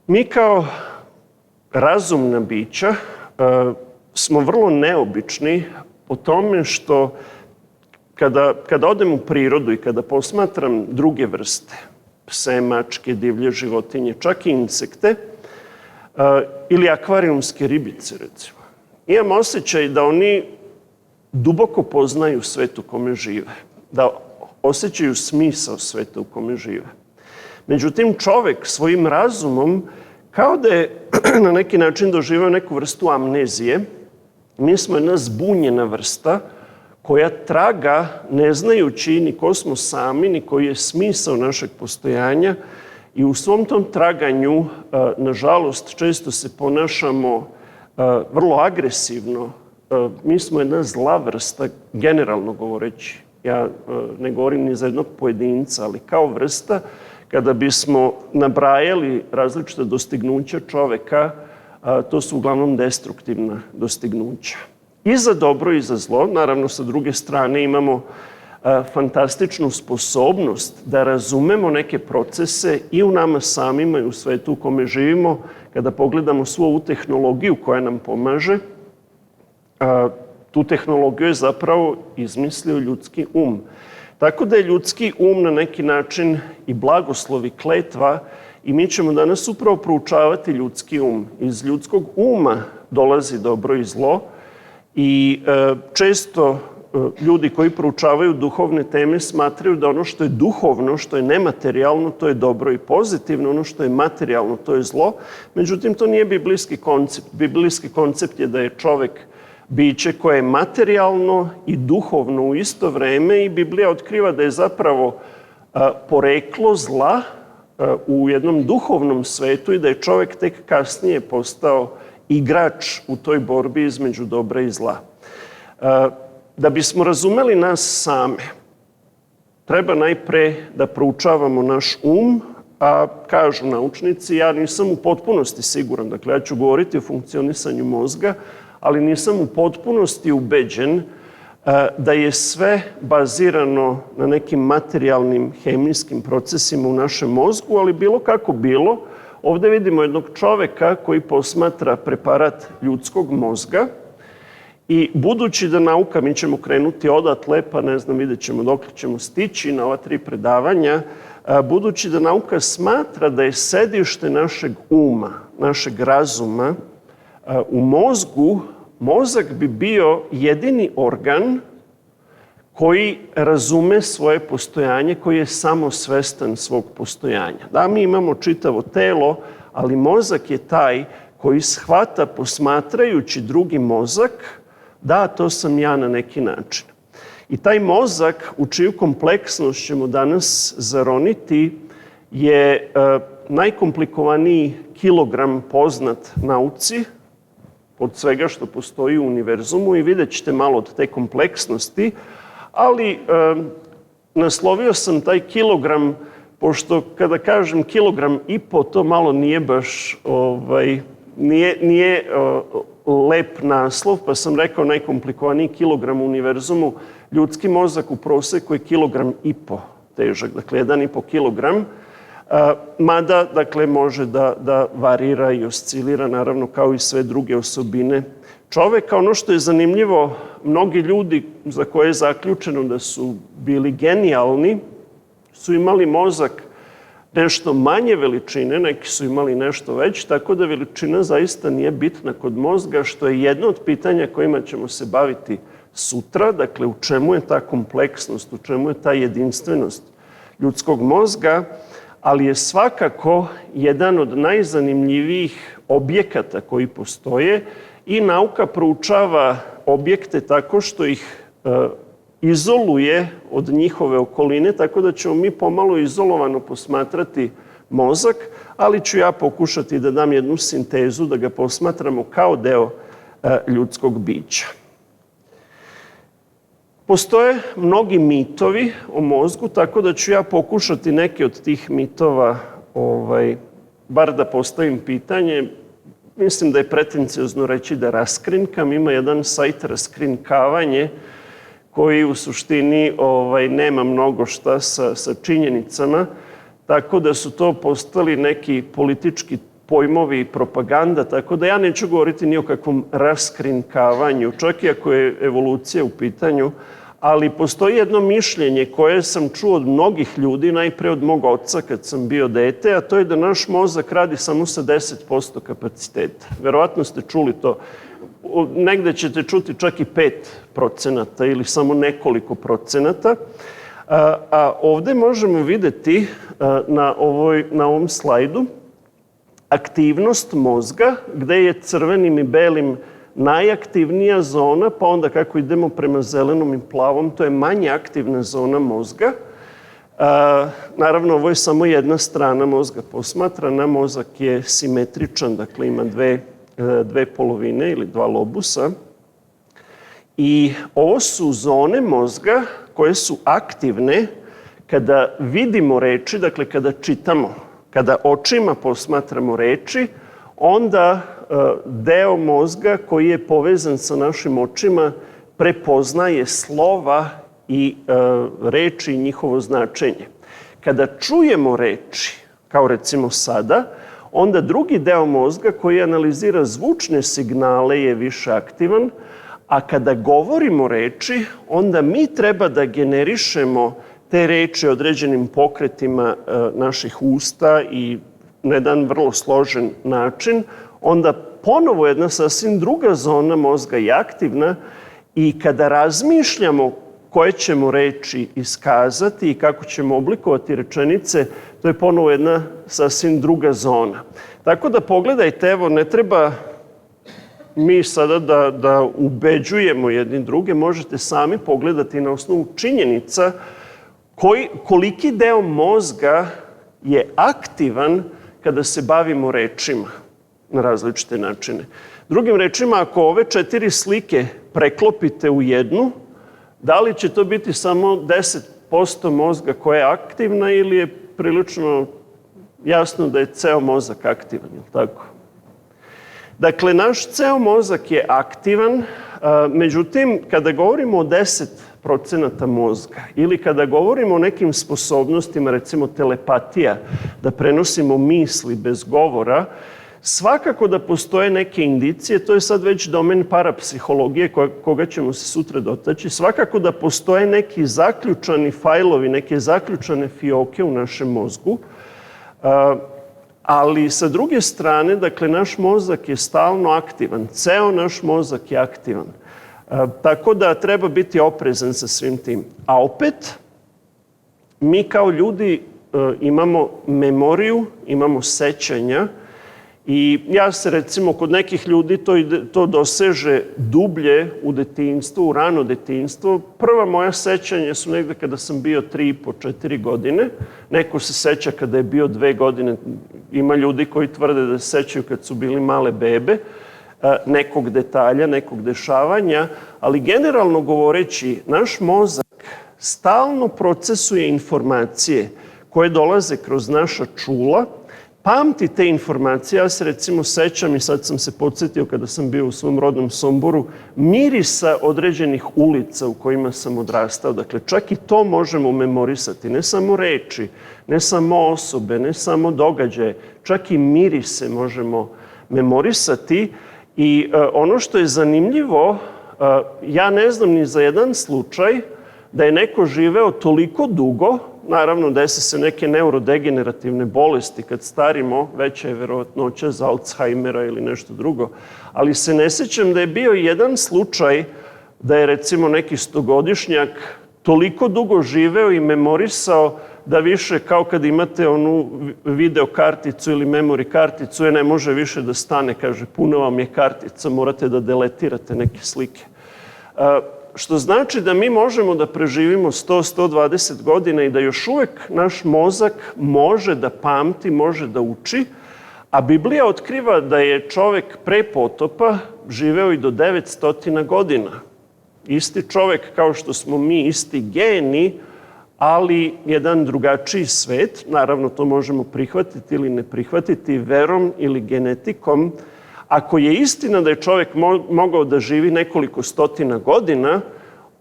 Mi kao razumna bića smo vrlo neobični po tome što kada odem u prirodu i kada posmatram druge vrste, pse, mačke, divlje životinje, čak i insekte ili akvarijumske ribice, recimo, imam osjećaj da oni duboko poznaju svet u kome žive, da osjećaju smisao sveta u kome žive. Međutim, čovek svojim razumom kao da je na neki način doživeo neku vrstu amnezije. Mi smo jedna zbunjena vrsta koja traga, ne znajući ni ko smo sami, ni koji je smisao našeg postojanja, i u svom tom traganju, nažalost, često se ponašamo vrlo agresivno. Mi smo jedna zla vrsta, generalno govoreći. Ja ne govorim ni za jednog pojedinca, ali kao vrsta, kada bismo nabrajali različite dostignuća čoveka, to su uglavnom destruktivna dostignuća. I za dobro i za zlo. Naravno, sa druge strane imamo fantastičnu sposobnost da razumemo neke procese i u nama samima i u svetu u kome živimo. Kada pogledamo svu ovu tehnologiju koja nam pomaže, tu tehnologiju je zapravo izmislio ljudski um. Tako da je ljudski um na neki način i blagoslov i kletva, i mi ćemo danas upravo proučavati ljudski um. Iz ljudskog uma dolazi dobro i zlo i često ljudi koji proučavaju duhovne teme smatraju da ono što je duhovno, što je nematerijalno, to je dobro i pozitivno, ono što je materijalno, to je zlo. Međutim, to nije biblijski koncept. Biblijski koncept je da je čovek biće koje je materijalno i duhovno u isto vreme, i Biblija otkriva da je zapravo poreklo zla u jednom duhovnom svetu i da je čovek tek kasnije postao igrač u toj borbi između dobra i zla. Da bismo razumeli nas same, treba najpre da proučavamo naš um, a kažu naučnici, ja nisam u potpunosti siguran, dakle ja ću govoriti o funkcionisanju mozga, ali nisam u potpunosti ubeđen da je sve bazirano na nekim materijalnim hemijskim procesima u našem mozgu, ali bilo kako bilo, ovde vidimo jednog čoveka koji posmatra preparat ljudskog mozga i budući da nauka, mi ćemo krenuti odatle, pa ne znam, vidjet ćemo dok ćemo stići na ova 3 predavanja, budući da nauka smatra da je sedište našeg uma, našeg razuma u mozgu, mozak bi bio jedini organ koji razume svoje postojanje, koji je samosvestan svog postojanja. Da, mi imamo čitavo telo, ali mozak je taj koji shvata posmatrajući drugi mozak, da, to sam ja na neki način. I taj mozak, u čiju kompleksnost ćemo danas zaroniti, je najkomplikovaniji kilogram poznat nauci od svega što postoji u univerzumu, i vidjet ćete malo od te kompleksnosti, ali naslovio sam taj kilogram, pošto kada kažem kilogram i po, to malo nije baš, nije lep naslov, pa sam rekao najkomplikovaniji kilogram u univerzumu. Ljudski mozak u proseku je 1,5 kilogram težak, dakle 1,5 kilogram, mada dakle, može da varira i oscilira, naravno, kao i sve druge osobine čoveka. Ono što je zanimljivo, mnogi ljudi za koje je zaključeno da su bili genijalni su imali mozak nešto manje veličine, neki su imali nešto već, tako da veličina zaista nije bitna kod mozga, što je jedno od pitanja kojima ćemo se baviti sutra. Dakle, u čemu je ta kompleksnost, u čemu je ta jedinstvenost ljudskog mozga, ali je svakako jedan od najzanimljivijih objekata koji postoje, i nauka proučava objekte tako što ih izoluje od njihove okoline, tako da ćemo mi pomalo izolovano posmatrati mozak, ali ću ja pokušati da dam jednu sintezu, da ga posmatramo kao deo ljudskog bića. Postoje mnogi mitovi o mozgu, tako da ću ja pokušati neke od tih mitova, bar da postavim pitanje. Mislim da je pretenciozno reći da raskrinkam. Ima jedan sajt Raskrinkavanje koji u suštini nema mnogo šta sa činjenicama, tako da su to postali neki politički pojmovi i propaganda, tako da ja neću govoriti ni o kakvom raskrinkavanju, čak i ako je evolucija u pitanju, ali postoji jedno mišljenje koje sam čuo od mnogih ljudi, najpre od mog oca kad sam bio dete, a to je da naš mozak radi samo sa 10% kapaciteta. Verovatno ste čuli to. Negde ćete čuti čak i 5% ili samo nekoliko procenata. A ovde možemo videti na ovom slajdu aktivnost mozga, gde je crvenim i belim najaktivnija zona, pa onda kako idemo prema zelenom i plavom, to je manje aktivna zona mozga. Naravno, ovo je samo jedna strana mozga posmatrana. Mozak je simetričan, dakle ima dve polovine ili dva lobusa. I ovo su zone mozga koje su aktivne kada vidimo reči, dakle kada čitamo, kada očima posmatramo reči, onda deo mozga koji je povezan sa našim očima prepoznaje slova i reči i njihovo značenje. Kada čujemo reči, kao recimo sada, onda drugi deo mozga koji analizira zvučne signale je više aktivan, a kada govorimo reči, onda mi treba da generišemo te reči određenim pokretima naših usta i na jedan vrlo složen način, onda ponovo jedna sasvim druga zona mozga je aktivna i kada razmišljamo koje ćemo reči iskazati i kako ćemo oblikovati rečenice, to je ponovo jedna sasvim druga zona. Tako da pogledajte, evo, ne treba mi sada da ubeđujemo jedni druge, možete sami pogledati na osnovu činjenica koliki deo mozga je aktivan kada se bavimo rečima na različite načine. Drugim rečima, ako ove 4 slike preklopite u jednu, da li će to biti samo 10% mozga koja je aktivna ili je prilično jasno da je ceo mozak aktivan, je li tako? Dakle, naš ceo mozak je aktivan, međutim, kada govorimo o 10% mozga ili kada govorimo o nekim sposobnostima, recimo telepatija, da prenosimo misli bez govora, svakako da postoje neke indicije, to je sad već domen parapsihologije koga ćemo se sutra dotaći, svakako da postoje neki zaključani fajlovi, neke zaključane fioke u našem mozgu, ali sa druge strane, dakle, naš mozak je stalno aktivan, ceo naš mozak je aktivan. Tako da treba biti oprezan sa svim tim. A opet, mi kao ljudi imamo memoriju, imamo sećanja i ja se recimo kod nekih ljudi to doseže dublje u detinjstvu, u rano detinjstvo. Prva moja sećanja su negde kada sam bio 3,5-4 godine. Neko se seća kada je bio 2 godine. Ima ljudi koji tvrde da se sećaju kad su bili male bebe, nekog detalja, nekog dešavanja, ali generalno govoreći, naš mozak stalno procesuje informacije koje dolaze kroz naša čula, pamti te informacije. Ja se recimo sećam i sad sam se podsjetio kada sam bio u svom rodnom Somboru, mirisa određenih ulica u kojima sam odrastao. Dakle, čak i to možemo memorisati, ne samo reči, ne samo osobe, ne samo događaje, čak i mirise možemo memorisati. I ono što je zanimljivo, ja ne znam ni za jedan slučaj da je neko živeo toliko dugo, naravno desi se neke neurodegenerativne bolesti kad starimo, veća je verovatnoća za Alzheimera ili nešto drugo, ali se ne sećam da je bio jedan slučaj da je recimo neki 100-godišnjak toliko dugo živeo i memorisao da više kao kad imate onu video karticu ili memory karticu, ne može više da stane, kaže, puno vam je kartica, morate da deletirate neke slike. Što znači da mi možemo da preživimo 100-120 godina i da još uvek naš mozak može da pamti, može da uči, a Biblija otkriva da je čovek pre potopa živeo i do 900 godina. Isti čovek kao što smo mi, isti geni, ali jedan drugačiji svet. Naravno, to možemo prihvatiti ili ne prihvatiti verom ili genetikom. Ako je istina da je čovek mogao da živi nekoliko stotina godina,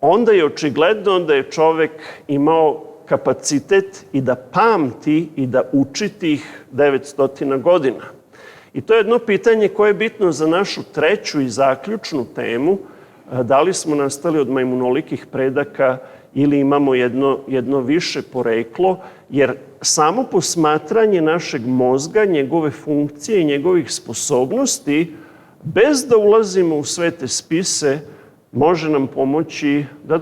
onda je očigledno da je čovek imao kapacitet i da pamti i da uči tih 900 godina. I to je jedno pitanje koje je bitno za našu treću i zaključnu temu, da li smo nastali od majmunolikih predaka ili imamo jedno više poreklo, jer samo posmatranje našeg mozga, njegove funkcije i njegovih sposobnosti, bez da ulazimo u sve te spise, može nam pomoći da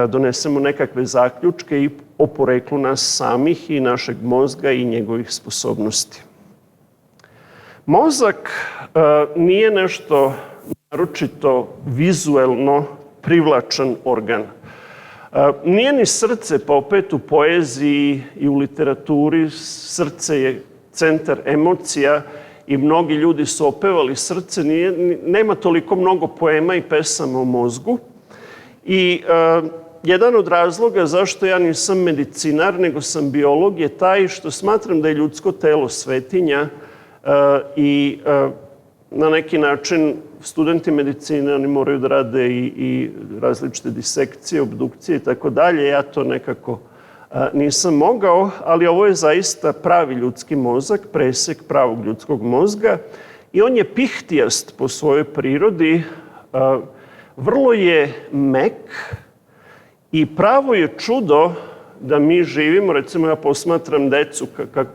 donesemo nekakve zaključke i o poreklu nas samih i našeg mozga i njegovih sposobnosti. Mozak nije nešto naročito vizuelno privlačan organ. Nije ni srce, pa opet u poeziji i u literaturi srce je centar emocija i mnogi ljudi su opevali srce. Nema toliko mnogo poema i pesama o mozgu. I jedan od razloga zašto ja nisam medicinar, nego sam biolog, je taj što smatram da je ljudsko telo svetinja i na neki način studenti medicine, oni moraju da rade i različite disekcije, obdukcije i tako dalje. Ja to nekako nisam mogao, ali ovo je zaista pravi ljudski mozak, presek pravog ljudskog mozga i on je pihtijast po svojoj prirodi, vrlo je mek i pravo je čudo da mi živimo. Recimo, ja posmatram decu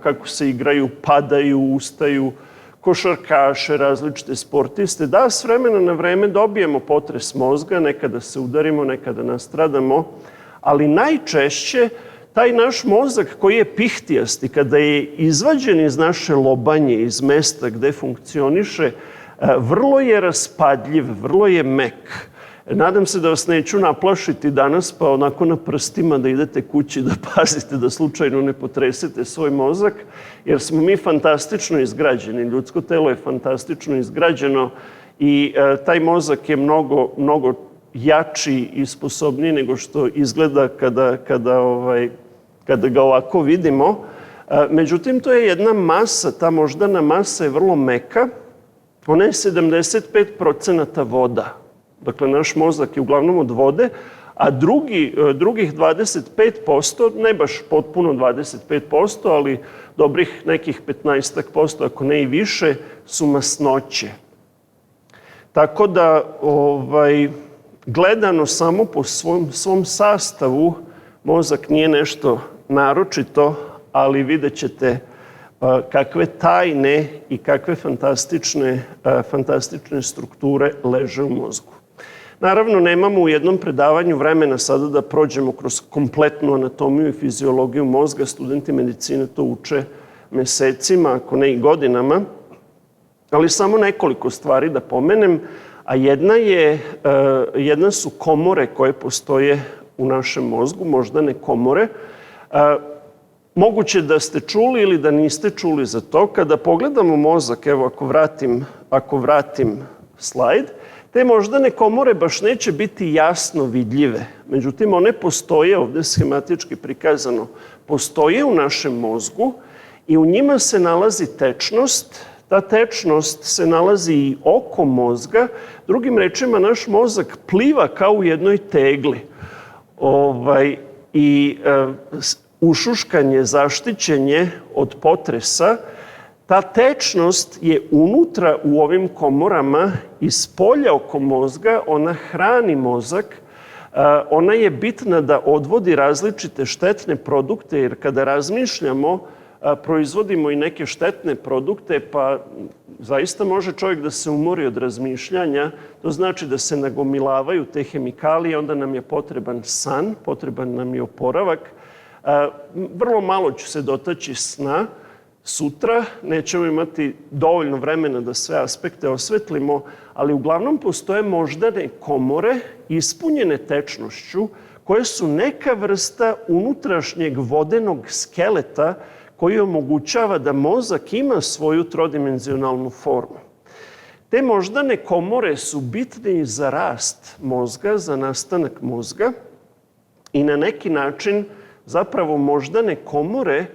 kako se igraju, padaju, ustaju, košarkaše, različite sportiste, da s vremena na vreme dobijemo potres mozga, nekada se udarimo, nekada nastradamo, ali najčešće taj naš mozak koji je pihtijast i kada je izvađen iz naše lobanje, iz mesta gde funkcioniše, vrlo je raspadljiv, vrlo je mek. Nadam se da vas neću naplašiti danas, pa onako na prstima da idete kući, da pazite da slučajno ne potresete svoj mozak, jer smo mi fantastično izgrađeni. Ljudsko telo je fantastično izgrađeno i taj mozak je mnogo jači i sposobniji nego što izgleda kada ga ovako vidimo. Međutim, to je jedna masa, ta moždana masa je vrlo meka. Ona je 75% voda. Dakle, naš mozak je uglavnom od vode, a drugih 25%, ne baš potpuno 25%, ali dobrih nekih 15%, ako ne i više, su masnoće. Tako da, gledano samo po svom sastavu, mozak nije nešto naročito, ali vidjet ćete kakve tajne i kakve fantastične strukture leže u mozgu. Naravno, nemamo u jednom predavanju vremena sada da prođemo kroz kompletnu anatomiju i fiziologiju mozga. Studenti medicine to uče mesecima, ako ne i godinama, ali samo nekoliko stvari da pomenem, a jedna su komore koje postoje u našem mozgu, moždane komore. Moguće da ste čuli ili da niste čuli za to. Kada pogledamo mozak, evo ako vratim slajd, te moždane komore baš neće biti jasno vidljive. Međutim, one postoje, ovde schematički prikazano, postoje u našem mozgu i u njima se nalazi tečnost. Ta tečnost se nalazi i oko mozga. Drugim rečima, naš mozak pliva kao u jednoj tegli. Ušuškanje, zaštićenje od potresa, ta tečnost je unutra u ovim komorama i spolja oko mozga, ona hrani mozak, ona je bitna da odvodi različite štetne produkte, jer kada razmišljamo, proizvodimo i neke štetne produkte, pa zaista može čovjek da se umori od razmišljanja. To znači da se nagomilavaju te hemikalije, onda nam je potreban san, potreban nam je oporavak. Vrlo malo ću se dotaći sna. Sutra nećemo imati dovoljno vremena da sve aspekte osvetlimo, ali uglavnom postoje moždane komore ispunjene tečnošću koje su neka vrsta unutrašnjeg vodenog skeleta koji omogućava da mozak ima svoju trodimenzionalnu formu. Te moždane komore su bitne i za rast mozga, za nastanak mozga i na neki način zapravo moždane komore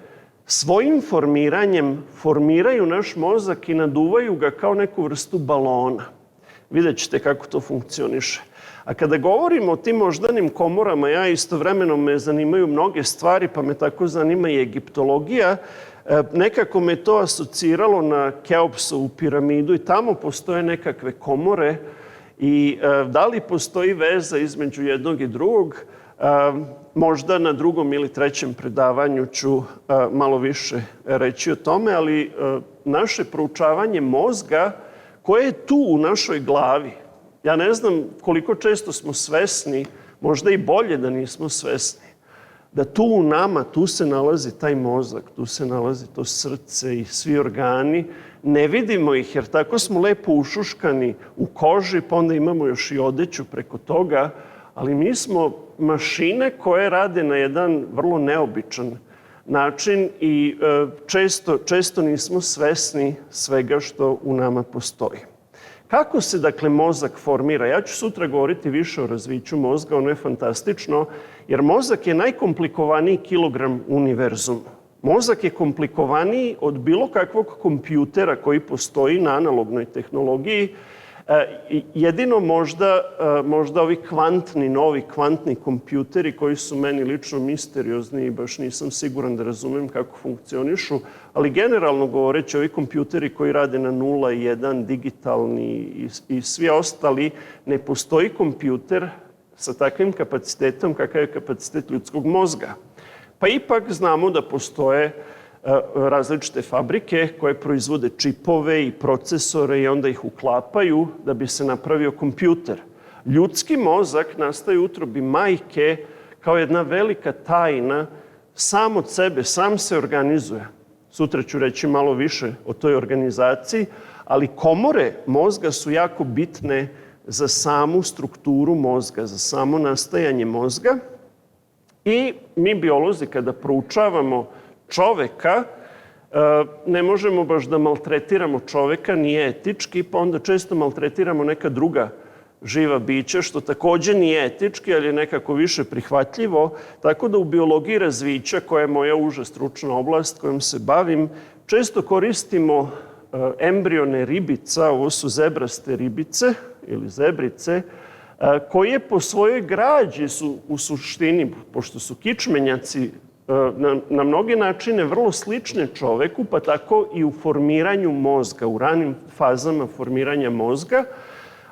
svojim formiranjem formiraju naš mozak i naduvaju ga kao neku vrstu balona. Vidjet ćete kako to funkcioniše. A kada govorimo o tim moždanim komorama, ja istovremeno me zanimaju mnoge stvari, pa me tako zanima i egiptologija. Nekako me to asociralo na Keopsovu piramidu i tamo postoje nekakve komore i da li postoji veza između jednog i drugog, možda na drugom ili trećem predavanju ću malo više reći o tome, ali naše proučavanje mozga koje je tu u našoj glavi, ja ne znam koliko često smo svesni, možda i bolje da nismo svesni, da tu u nama, tu se nalazi taj mozak, tu se nalazi to srce i svi organi. Ne vidimo ih jer tako smo lepo ušuškani u koži, pa onda imamo još i odeću preko toga, ali mi smo mašine koje rade na jedan vrlo neobičan način i često nismo svesni svega što u nama postoji. Kako se, dakle, mozak formira? Ja ću sutra govoriti više o razviću mozga, ono je fantastično, jer mozak je najkomplikovaniji kilogram univerzuma. Mozak je komplikovaniji od bilo kakvog kompjutera koji postoji na analognoj tehnologiji. Jedino možda ovi novi kvantni kompjuteri koji su meni lično misteriozni i baš nisam siguran da razumem kako funkcionišu, ali generalno govoreći ovi kompjuteri koji rade na 0 i 1, digitalni i svi ostali, ne postoji kompjuter sa takvim kapacitetom kakav je kapacitet ljudskog mozga. Pa ipak znamo da postoje različite fabrike koje proizvode čipove i procesore i onda ih uklapaju da bi se napravio kompjuter. Ljudski mozak nastaje u utrobi majke kao jedna velika tajna, sam od sebe, sam se organizuje. Sutra ću reći malo više o toj organizaciji, ali komore mozga su jako bitne za samu strukturu mozga, za samo nastajanje mozga. I mi biolozi kada proučavamo čoveka, ne možemo baš da maltretiramo čoveka, nije etički, pa onda često maltretiramo neka druga živa bića, što takođe nije etički, ali je nekako više prihvatljivo. Tako da u biologiji razvića, koja je moja uža stručna oblast kojom se bavim, često koristimo embrione ribica, ovo su zebraste ribice ili zebrice, koje po svojoj građi su u suštini, pošto su kičmenjaci, na mnoge načine vrlo slične čoveku, pa tako i u formiranju mozga, u ranim fazama formiranja mozga.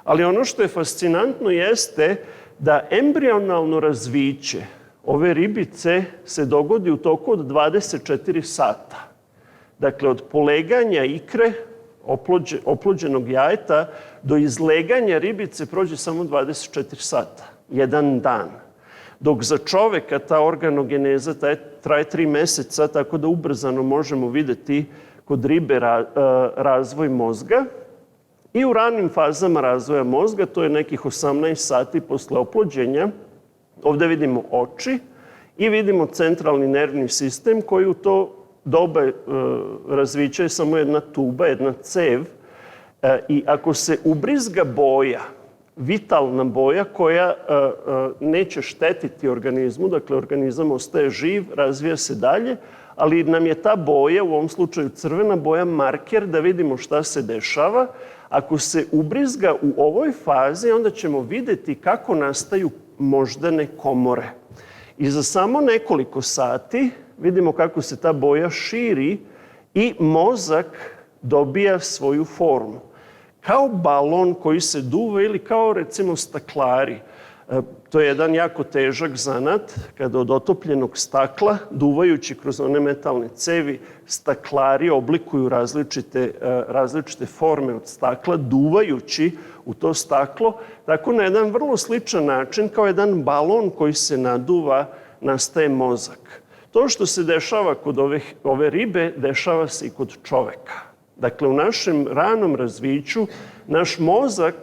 Ali ono što je fascinantno jeste da embrionalno razviće ove ribice se dogodi u toku od 24 sata. Dakle, od poleganja ikre, oplođenog jajeta, do izleganja ribice prođe samo 24 sata, jedan dan. Dok za čoveka ta organogeneza traje 3 meseca, tako da ubrzano možemo videti kod ribe razvoj mozga. I u ranim fazama razvoja mozga, to je nekih 18 sati posle oplođenja, ovde vidimo oči i vidimo centralni nervni sistem koji u to doba razvića je samo jedna tuba, jedna cev. I ako se ubrizga boja, vitalna boja koja neće štetiti organizmu, dakle organizam ostaje živ, razvija se dalje, ali nam je ta boja, u ovom slučaju crvena boja, marker da vidimo šta se dešava. Ako se ubrizga u ovoj fazi, onda ćemo videti kako nastaju moždane komore. I za samo nekoliko sati vidimo kako se ta boja širi i mozak dobija svoju formu. Kao balon koji se duva ili kao recimo staklari. To je jedan jako težak zanat kada od otopljenog stakla, duvajući kroz one metalne cevi, staklari oblikuju različite forme od stakla, duvajući u to staklo. Tako na jedan vrlo sličan način, kao jedan balon koji se naduva, nastaje mozak. To što se dešava kod ove ribe, dešava se i kod čoveka. Dakle, u našem ranom razviću, naš mozak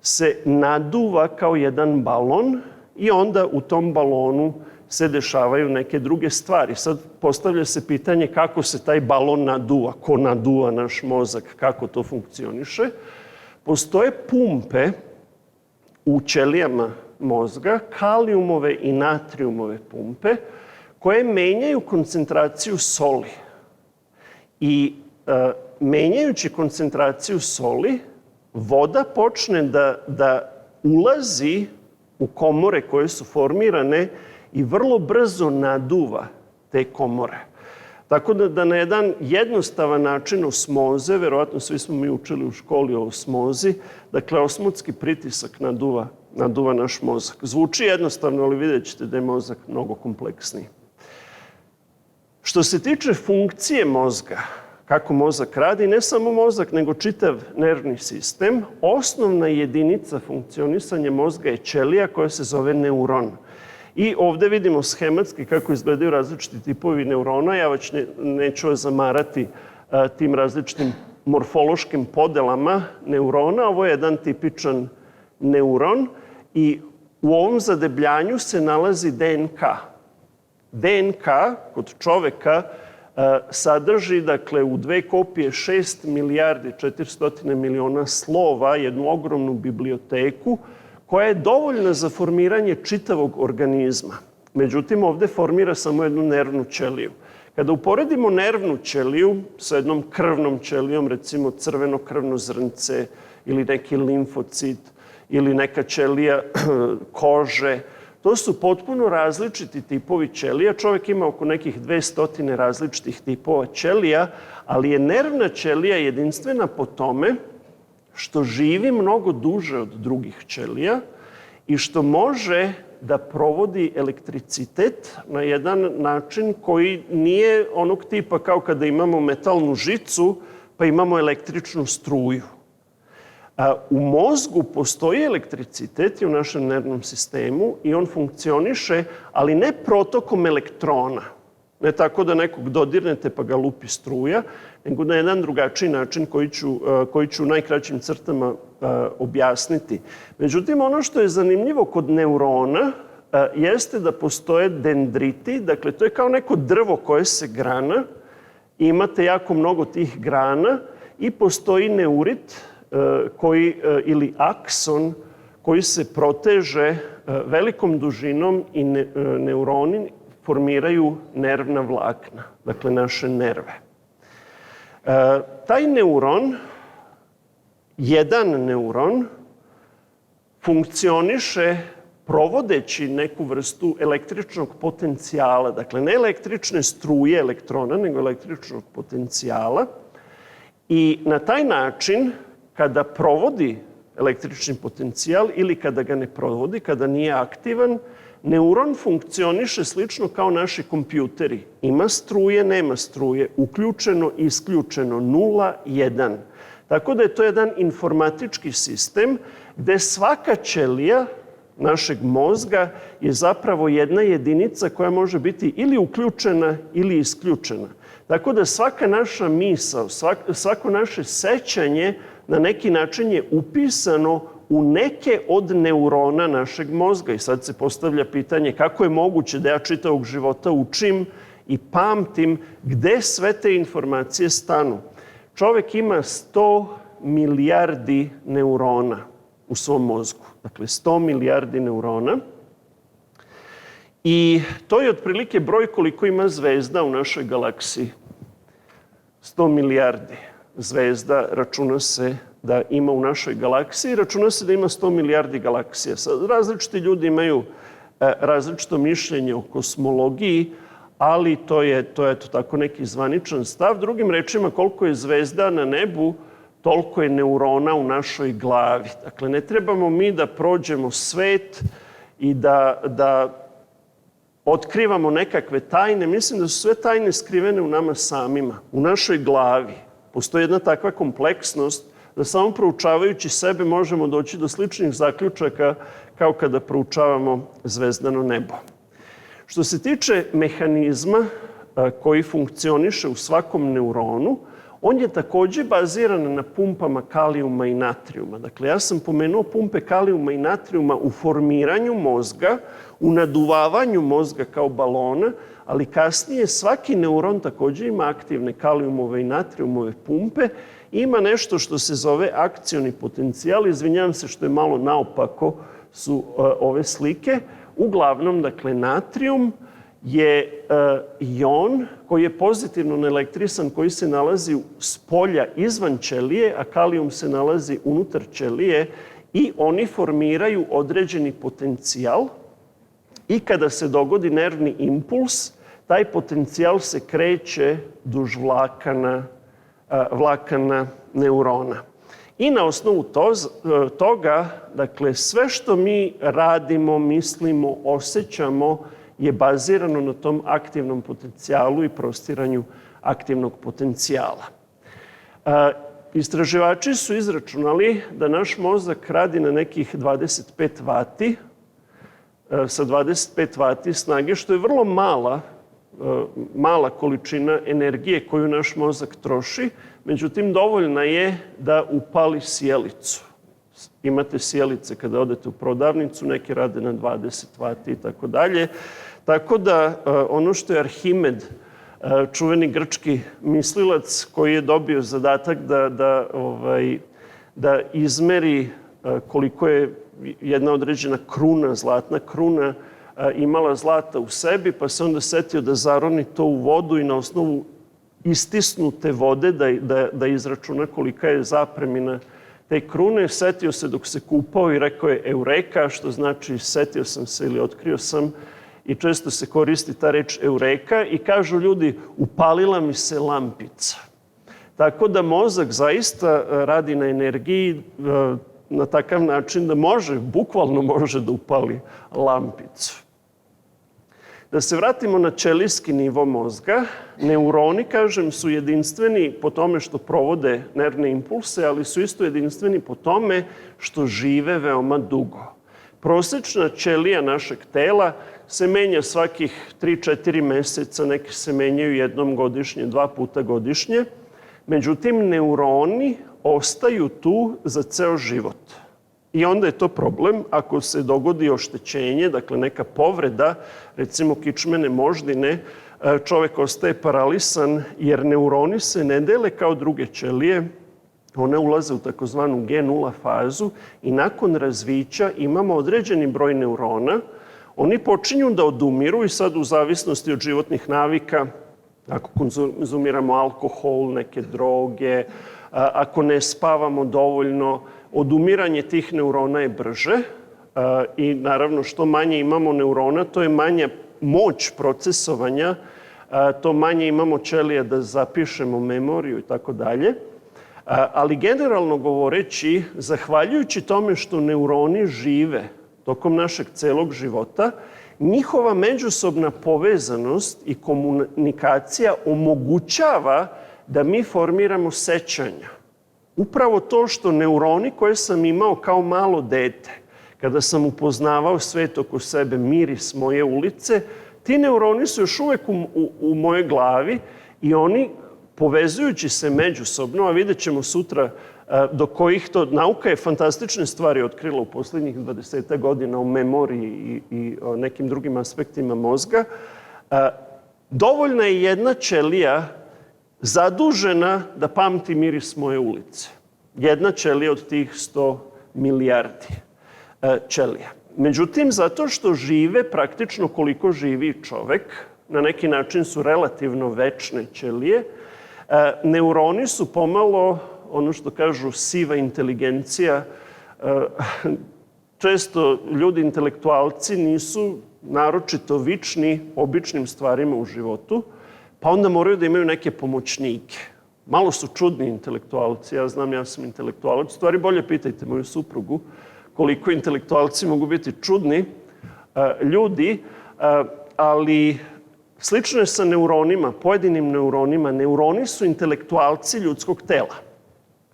se naduva kao jedan balon i onda u tom balonu se dešavaju neke druge stvari. Sad postavlja se pitanje kako se taj balon naduva, ko naduva naš mozak, kako to funkcioniše. Postoje pumpe u ćelijama mozga, kalijumove i natrijumove pumpe, koje menjaju koncentraciju soli. I menjajući koncentraciju soli, voda počne da ulazi u komore koje su formirane i vrlo brzo naduva te komore. Tako da na jedan jednostavan način osmoze, verovatno svi smo mi učili u školi o osmozi, dakle osmotski pritisak naduva naš mozak. Zvuči jednostavno, ali vidjet ćete da je mozak mnogo kompleksniji. Što se tiče funkcije mozga, kako mozak radi, ne samo mozak, nego čitav nervni sistem, osnovna jedinica funkcionisanja mozga je ćelija koja se zove neuron. I ovde vidimo schematski kako izgledaju različiti tipovi neurona. Ja već neću vas zamarati tim različitim morfološkim podelama neurona. Ovo je jedan tipičan neuron i u ovom zadebljanju se nalazi DNK. DNK kod čoveka sadrži, dakle, u 2 kopije 6 milijardi 400 miliona slova, jednu ogromnu biblioteku koja je dovoljna za formiranje čitavog organizma. Međutim, ovde formira samo jednu nervnu ćeliju. Kada uporedimo nervnu ćeliju sa jednom krvnom ćelijom, recimo crveno krvno zrnce ili neki limfocit ili neka ćelija kože, to su potpuno različiti tipovi ćelija. Čovjek ima oko nekih 200 različitih tipova ćelija, ali je nervna ćelija jedinstvena po tome što živi mnogo duže od drugih ćelija i što može da provodi elektricitet na jedan način koji nije onog tipa kao kada imamo metalnu žicu pa imamo električnu struju. U mozgu postoji elektricitet i u našem nervnom sistemu i on funkcioniše, ali ne protokom elektrona. Ne tako da nekog dodirnete pa ga lupi struja, nego na jedan drugačiji način koji ću u najkraćim crtama objasniti. Međutim, ono što je zanimljivo kod neurona jeste da postoje dendriti, dakle to je kao neko drvo koje se grana, imate jako mnogo tih grana i postoji neurit ili akson koji se proteže velikom dužinom i neuroni formiraju nervna vlakna, dakle naše nerve. Taj neuron, jedan neuron, funkcioniše provodeći neku vrstu električnog potencijala, dakle ne električne struje elektrona, nego električnog potencijala. I na taj način, kada provodi električni potencijal ili kada ga ne provodi, kada nije aktivan, neuron funkcioniše slično kao naši kompjuteri. Ima struje, nema struje, uključeno, isključeno, 0, 1. Tako da je to jedan informatički sistem gde svaka ćelija našeg mozga je zapravo jedna jedinica koja može biti ili uključena ili isključena. Tako da svaka naša misao, svako naše sećanje na neki način je upisano u neke od neurona našeg mozga. I sad se postavlja pitanje kako je moguće da ja čitavog života učim i pamtim gde sve te informacije stanu. Čovek ima 100 milijardi neurona u svom mozgu. Dakle, 100 milijardi neurona. I to je otprilike broj koliko ima zvezda u našoj galaksiji. 100 milijardi zvezda računa se da ima u našoj galaksiji. Računa se da ima 100 milijardi galaksija. Sad, različiti ljudi imaju različito mišljenje o kosmologiji, ali to je tako neki zvaničan stav. Drugim rečima, koliko je zvezda na nebu, toliko je neurona u našoj glavi. Dakle, ne trebamo mi da prođemo svet i da otkrivamo nekakve tajne. Mislim da su sve tajne skrivene u nama samima, u našoj glavi. Postoji jedna takva kompleksnost da samo proučavajući sebe možemo doći do sličnih zaključaka kao kada proučavamo zvezdano nebo. Što se tiče mehanizma koji funkcioniše u svakom neuronu, on je takođe baziran na pumpama kalijuma i natrijuma. Dakle, ja sam pomenuo pumpe kalijuma i natrijuma u formiranju mozga, u naduvavanju mozga kao balona, ali kasnije svaki neuron takođe ima aktivne kalijumove i natrijumove pumpe. Ima nešto što se zove akcioni potencijal. Izvinjavam se što je malo naopako su ove slike. Uglavnom, dakle, natrijum je ion koji je pozitivno naelektrisan, koji se nalazi s polja izvan ćelije, a kalijum se nalazi unutar ćelije i oni formiraju određeni potencijal i kada se dogodi nervni impuls, taj potencijal se kreće duž vlakana neurona. I na osnovu toga, dakle, sve što mi radimo, mislimo, osjećamo je bazirano na tom aktivnom potencijalu i prostiranju aktivnog potencijala. Istraživači su izračunali da naš mozak radi na nekih 25 vati, sa 25 vati snage, što je vrlo mala količina energije koju naš mozak troši, međutim dovoljna je da upali sjelicu. Imate sjelice kada odete u prodavnicu, neki rade na 20 vati i tako dalje. Tako da ono što je Arhimed, čuveni grčki mislilac koji je dobio zadatak da izmeri koliko je jedna određena kruna, zlatna kruna, imala zlata u sebi, pa se onda setio da zaroni to u vodu i na osnovu istisnute vode da izračuna kolika je zapremina te krune. Setio se dok se kupao i rekao je eureka, što znači setio sam se ili otkrio sam. I često se koristi ta reč eureka i kažu ljudi upalila mi se lampica. Tako da mozak zaista radi na energiji na takav način da bukvalno može da upali lampicu. Da se vratimo na ćelijski nivo mozga, neuroni, kažem, su jedinstveni po tome što provode nervne impulse, ali su isto jedinstveni po tome što žive veoma dugo. Prosečna ćelija našeg tela se menja svakih 3-4 meseca, neki se menjaju jednom godišnje, 2 puta godišnje. Međutim, neuroni ostaju tu za ceo život. I onda je to problem ako se dogodi oštećenje, dakle neka povreda, recimo kičmene moždine, čovek ostaje paralisan jer neuroni se ne dele kao druge ćelije, one ulaze u takozvanu G0 fazu i nakon razvića imamo određeni broj neurona. Oni počinju da odumiru i sad u zavisnosti od životnih navika, ako konzumiramo alkohol, neke droge, ako ne spavamo dovoljno, odumiranje tih neurona je brže i naravno što manje imamo neurona, to je manja moć procesovanja, to manje imamo ćelija da zapišemo memoriju i tako dalje. Ali generalno govoreći, zahvaljujući tome što neuroni žive tokom našeg celog života, njihova međusobna povezanost i komunikacija omogućava da mi formiramo sećanja. Upravo to što neuroni koje sam imao kao malo dete, kada sam upoznavao svet oko sebe, miris moje ulice, ti neuroni su još uvek u mojoj glavi i oni povezujući se međusobno, a vidjet ćemo sutra do kojih to nauka je fantastične stvari otkrila u poslednjih 20 godina o memoriji i o nekim drugim aspektima mozga, dovoljna je jedna ćelija zadužena da pamti miris moje ulice. Jedna ćelija od tih 100 milijardi ćelija. Međutim, zato što žive praktično koliko živi čovek, na neki način su relativno večne ćelije, neuroni su pomalo, ono što kažu, siva inteligencija. Često ljudi, intelektualci, nisu naročito vični običnim stvarima u životu, pa onda moraju da imaju neke pomoćnike. Malo su čudni intelektualci, ja znam, ja sam intelektualac. U stvari, bolje pitajte moju suprugu koliko intelektualci mogu biti čudni ljudi, ali slično je sa neuronima, pojedinim neuronima. Neuroni su intelektualci ljudskog tela.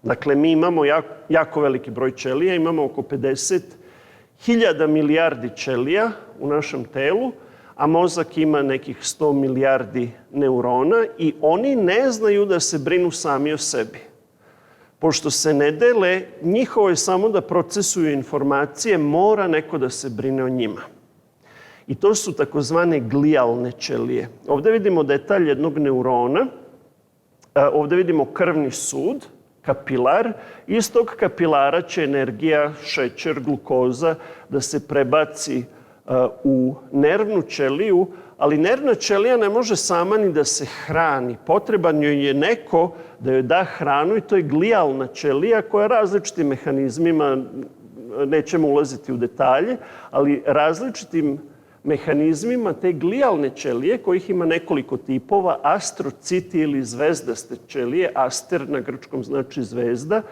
Dakle, mi imamo jako veliki broj ćelija, imamo oko 50.000 milijardi ćelija u našem telu, a mozak ima nekih 100 milijardi neurona i oni ne znaju da se brinu sami o sebi. Pošto se ne dele, njihovo je samo da procesuju informacije, mora neko da se brine o njima. I to su takozvane glijalne ćelije. Ovde vidimo detalj jednog neurona, ovde vidimo krvni sud, kapilar. Iz tog kapilara će energija, šećer, glukoza da se prebaci u nervnu ćeliju, ali nervna ćelija ne može sama ni da se hrani. Potreban joj je neko da joj da hranu i to je glijalna ćelija koja različitim mehanizmima, nećemo ulaziti u detalje, ali različitim mehanizmima te glijalne ćelije, kojih ima nekoliko tipova, astrociti ili zvezdaste ćelije, aster na grčkom znači zvezda,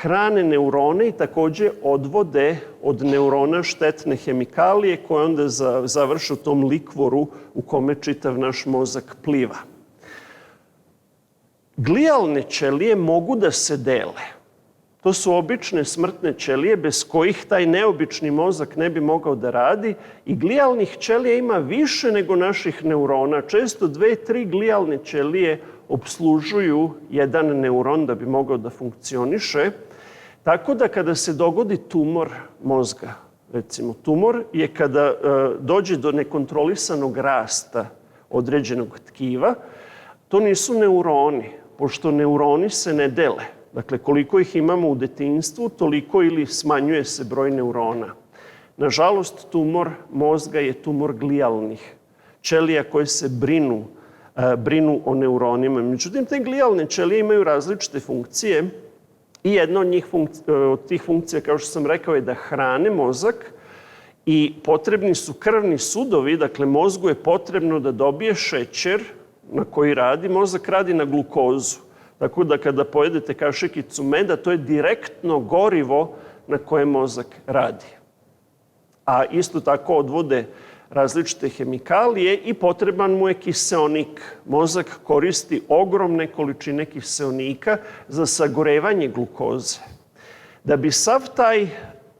hrane neurone i takođe odvode od neurona štetne hemikalije koje onda završe u tom likvoru u kome čitav naš mozak pliva. Glijalne ćelije mogu da se dele. To su obične smrtne ćelije bez kojih taj neobični mozak ne bi mogao da radi i glijalnih ćelija ima više nego naših neurona. Često 2-3 glijalne ćelije opslužuju jedan neuron da bi mogao da funkcioniše. Tako da kada se dogodi tumor mozga, recimo tumor je kada dođe do nekontrolisanog rasta određenog tkiva, to nisu neuroni, pošto neuroni se ne dele. Dakle, koliko ih imamo u detinjstvu, toliko ili smanjuje se broj neurona. Nažalost, tumor mozga je tumor glijalnih ćelija koje se brinu o neuronima. Međutim, te glijalne ćelije imaju različite funkcije i jedna od tih funkcija, kao što sam rekao, je da hrane mozak i potrebni su krvni sudovi. Dakle, mozgu je potrebno da dobije šećer na koji radi. Mozak radi na glukozu. Tako da kada pojedete kašikicu meda, to je direktno gorivo na koje mozak radi. A isto tako odvode različite hemikalije i potreban mu je kiseonik. Mozak koristi ogromne količine kiseonika za sagorevanje glukoze. Da bi sav taj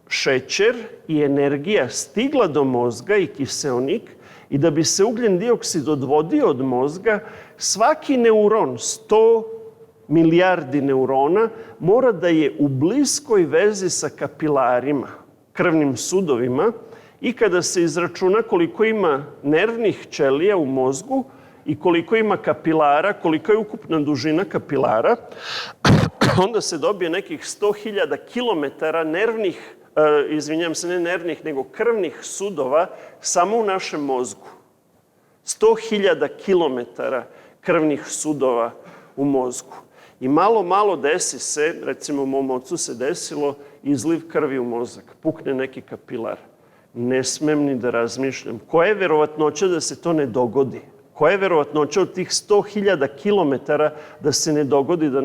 šećer i energija stigla do mozga i kiseonik i da bi se ugljen dioksid odvodio od mozga, svaki neuron, 100 milijardi neurona, mora da je u bliskoj vezi sa kapilarima, krvnim sudovima, i kada se izračuna koliko ima nervnih ćelija u mozgu i koliko ima kapilara, kolika je ukupna dužina kapilara, onda se dobije nekih 100.000 kilometara nervnih, ne nervnih, nego krvnih sudova samo u našem mozgu. 100.000 kilometara krvnih sudova u mozgu. I malo desi se, recimo mom ocu se desilo, izliv krvi u mozak, pukne neki kapilar. Ne smem ni da razmišljam. Koja je verovatnoća da se to ne dogodi? Koja je verovatnoća od tih 100.000 kilometara da se ne dogodi da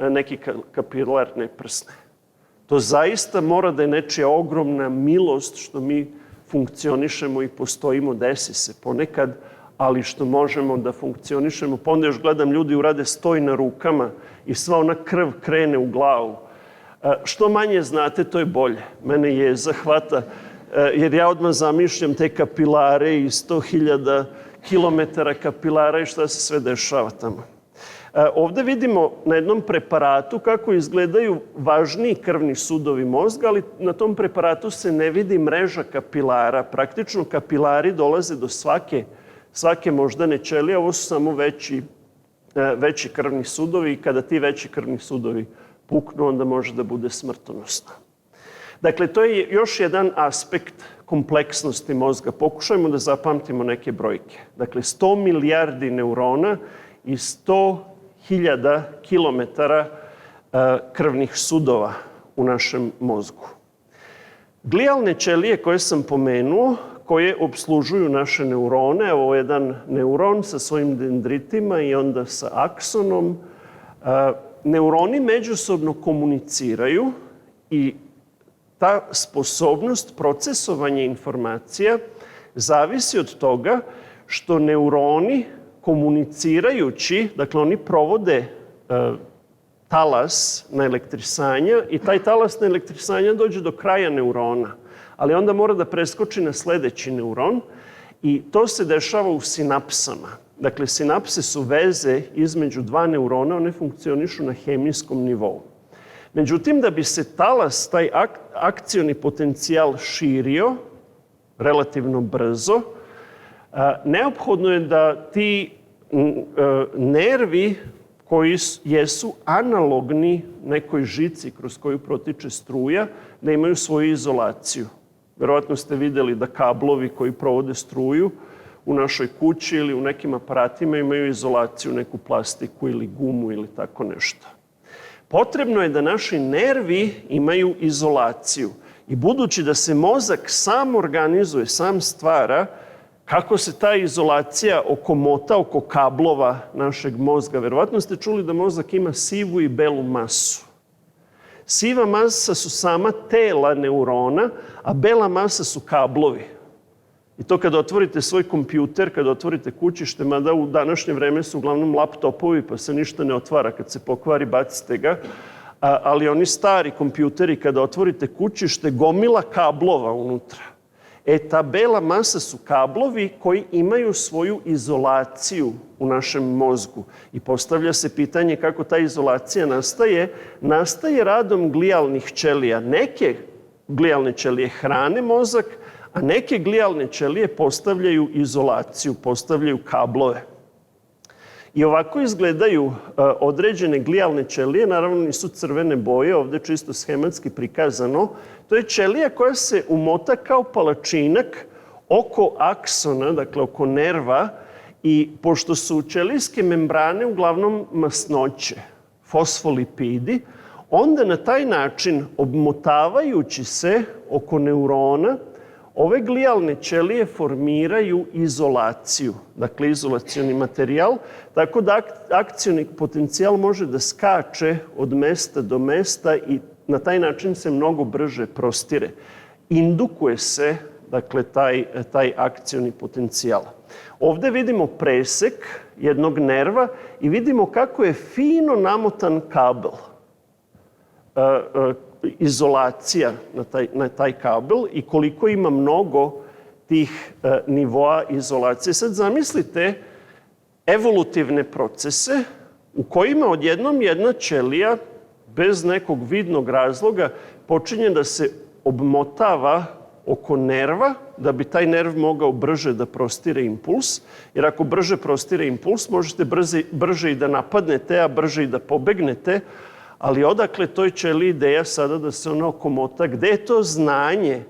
neki kapilar ne prsne? To zaista mora da je nečija ogromna milost što mi funkcionišemo i postojimo, desi se ponekad, ali što možemo da funkcionišemo. Pa onda još gledam, ljudi urade stoj na rukama i sva ona krv krene u glavu. Što manje znate, to je bolje. Mene je zahvata, jer ja odmah zamišljam te kapilare i 100.000 kilometara kapilara i šta se sve dešava tamo. Ovde vidimo na jednom preparatu kako izgledaju važniji krvni sudovi mozga, ali na tom preparatu se ne vidi mreža kapilara. Praktično kapilari dolaze do svake moždane ćelije, ovo su samo veći krvni sudovi i kada ti veći krvni sudovi puknu, onda može da bude smrtonosno. Dakle, to je još jedan aspekt kompleksnosti mozga. Pokušajmo da zapamtimo neke brojke. Dakle, 100 milijardi neurona i 100.000 kilometara krvnih sudova u našem mozgu. Glijalne ćelije koje sam pomenuo, koje opslužuju naše neurone, ovo je jedan neuron sa svojim dendritima i onda sa aksonom. Neuroni međusobno komuniciraju i ta sposobnost procesovanja informacija zavisi od toga što neuroni komunicirajući, dakle oni provode talas na elektrisanja i taj talas na elektrisanja dođe do kraja neurona, ali onda mora da preskoči na sledeći neuron i to se dešava u sinapsama. Dakle, sinapse su veze između dva neurona, one funkcionišu na hemijskom nivou. Međutim, da bi se talas, taj akcioni potencijal širio relativno brzo, neophodno je da ti nervi koji jesu analogni nekoj žici kroz koju protiče struja, da imaju svoju izolaciju. Verovatno ste videli da kablovi koji provode struju u našoj kući ili u nekim aparatima imaju izolaciju, neku plastiku ili gumu ili tako nešto. Potrebno je da naši nervi imaju izolaciju I budući da se mozak sam organizuje, sam stvara, kako se ta izolacija okomota oko kablova našeg mozga. Verovatno ste čuli da mozak ima sivu i belu masu. Siva masa su sama tela neurona, a bela masa su kablovi. I to kada otvorite svoj kompjuter, kada otvorite kućište, mada u današnje vreme su uglavnom laptopovi, pa se ništa ne otvara. Kad se pokvari, bacite ga. Ali oni stari kompjuteri, kada otvorite kućište, gomila kablova unutra. Ta bela masa su kablovi koji imaju svoju izolaciju u našem mozgu. I postavlja se pitanje kako ta izolacija nastaje. Nastaje radom glijalnih ćelija. Neke glijalne ćelije hrane mozak, a neke glijalne ćelije postavljaju izolaciju, postavljaju kablove. I ovako izgledaju određene glijalne ćelije, naravno nisu crvene boje, ovde čisto schematski prikazano. To je ćelija koja se umota kao palačinak oko aksona, dakle oko nerva, i pošto su ćelijske membrane uglavnom masnoće, fosfolipidi, onda na taj način, obmotavajući se oko neurona, ove glijalne ćelije formiraju izolaciju, dakle izolacioni materijal, tako da akcioni potencijal može da skače od mesta do mesta i na taj način se mnogo brže prostire. Indukuje se, dakle, taj akcioni potencijal. Ovde vidimo presek jednog nerva i vidimo kako je fino namotan kabel. Izolacija na taj kabel i koliko ima mnogo tih nivoa izolacije. Sad zamislite evolutivne procese u kojima odjednom jedna ćelija bez nekog vidnog razloga počinje da se obmotava oko nerva da bi taj nerv mogao brže da prostire impuls. Jer ako brže prostire impuls, možete brže i da napadnete, a brže i da pobegnete. Ali odakle toj ćeliji ideja sada da se ona okomota? Gde je to znanje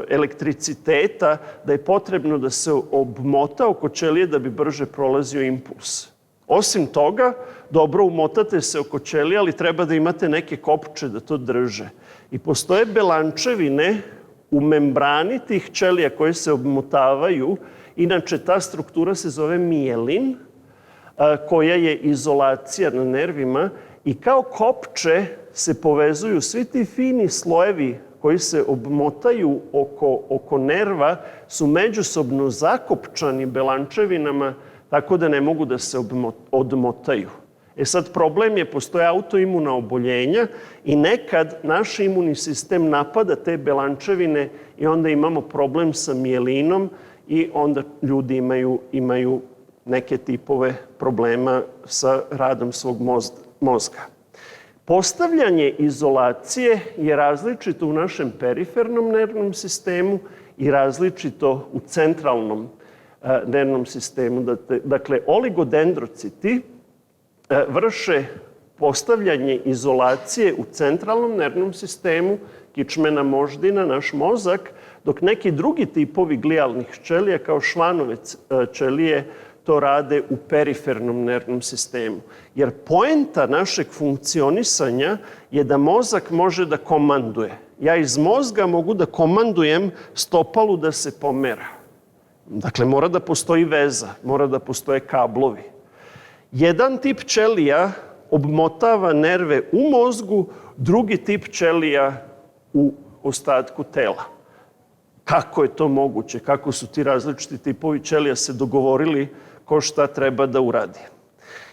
elektriciteta da je potrebno da se obmota oko ćelije da bi brže prolazio impuls? Osim toga, dobro umotate se oko ćelije, ali treba da imate neke kopče da to drže. I postoje belančevine u membrani tih ćelija koje se obmotavaju. Inače, ta struktura se zove mijelin, koja je izolacija na nervima i kao kopče se povezuju svi ti fini slojevi koji se obmotaju oko nerva, su međusobno zakopčani belančevinama tako da ne mogu da se odmotaju. Sad problem je, postoje autoimuna oboljenja i nekad naš imunni sistem napada te belančevine i onda imamo problem sa mijelinom i onda ljudi imaju neke tipove problema sa radom svog mozga. Postavljanje izolacije je različito u našem perifernom nervnom sistemu i različito u centralnom nervnom sistemu. Dakle, oligodendrociti vrše postavljanje izolacije u centralnom nervnom sistemu, kičmena moždina, naš mozak, dok neki drugi tipovi glijalnih ćelija, kao Schwannove ćelije, to rade u perifernom nervnom sistemu. Jer poenta našeg funkcionisanja je da mozak može da komanduje. Ja iz mozga mogu da komandujem stopalu da se pomera. Dakle, mora da postoji veza, mora da postoje kablovi. Jedan tip ćelija obmotava nerve u mozgu, drugi tip ćelija u ostatku tela. Kako je to moguće? Kako su ti različiti tipovi ćelija se dogovorili ko šta treba da uradi?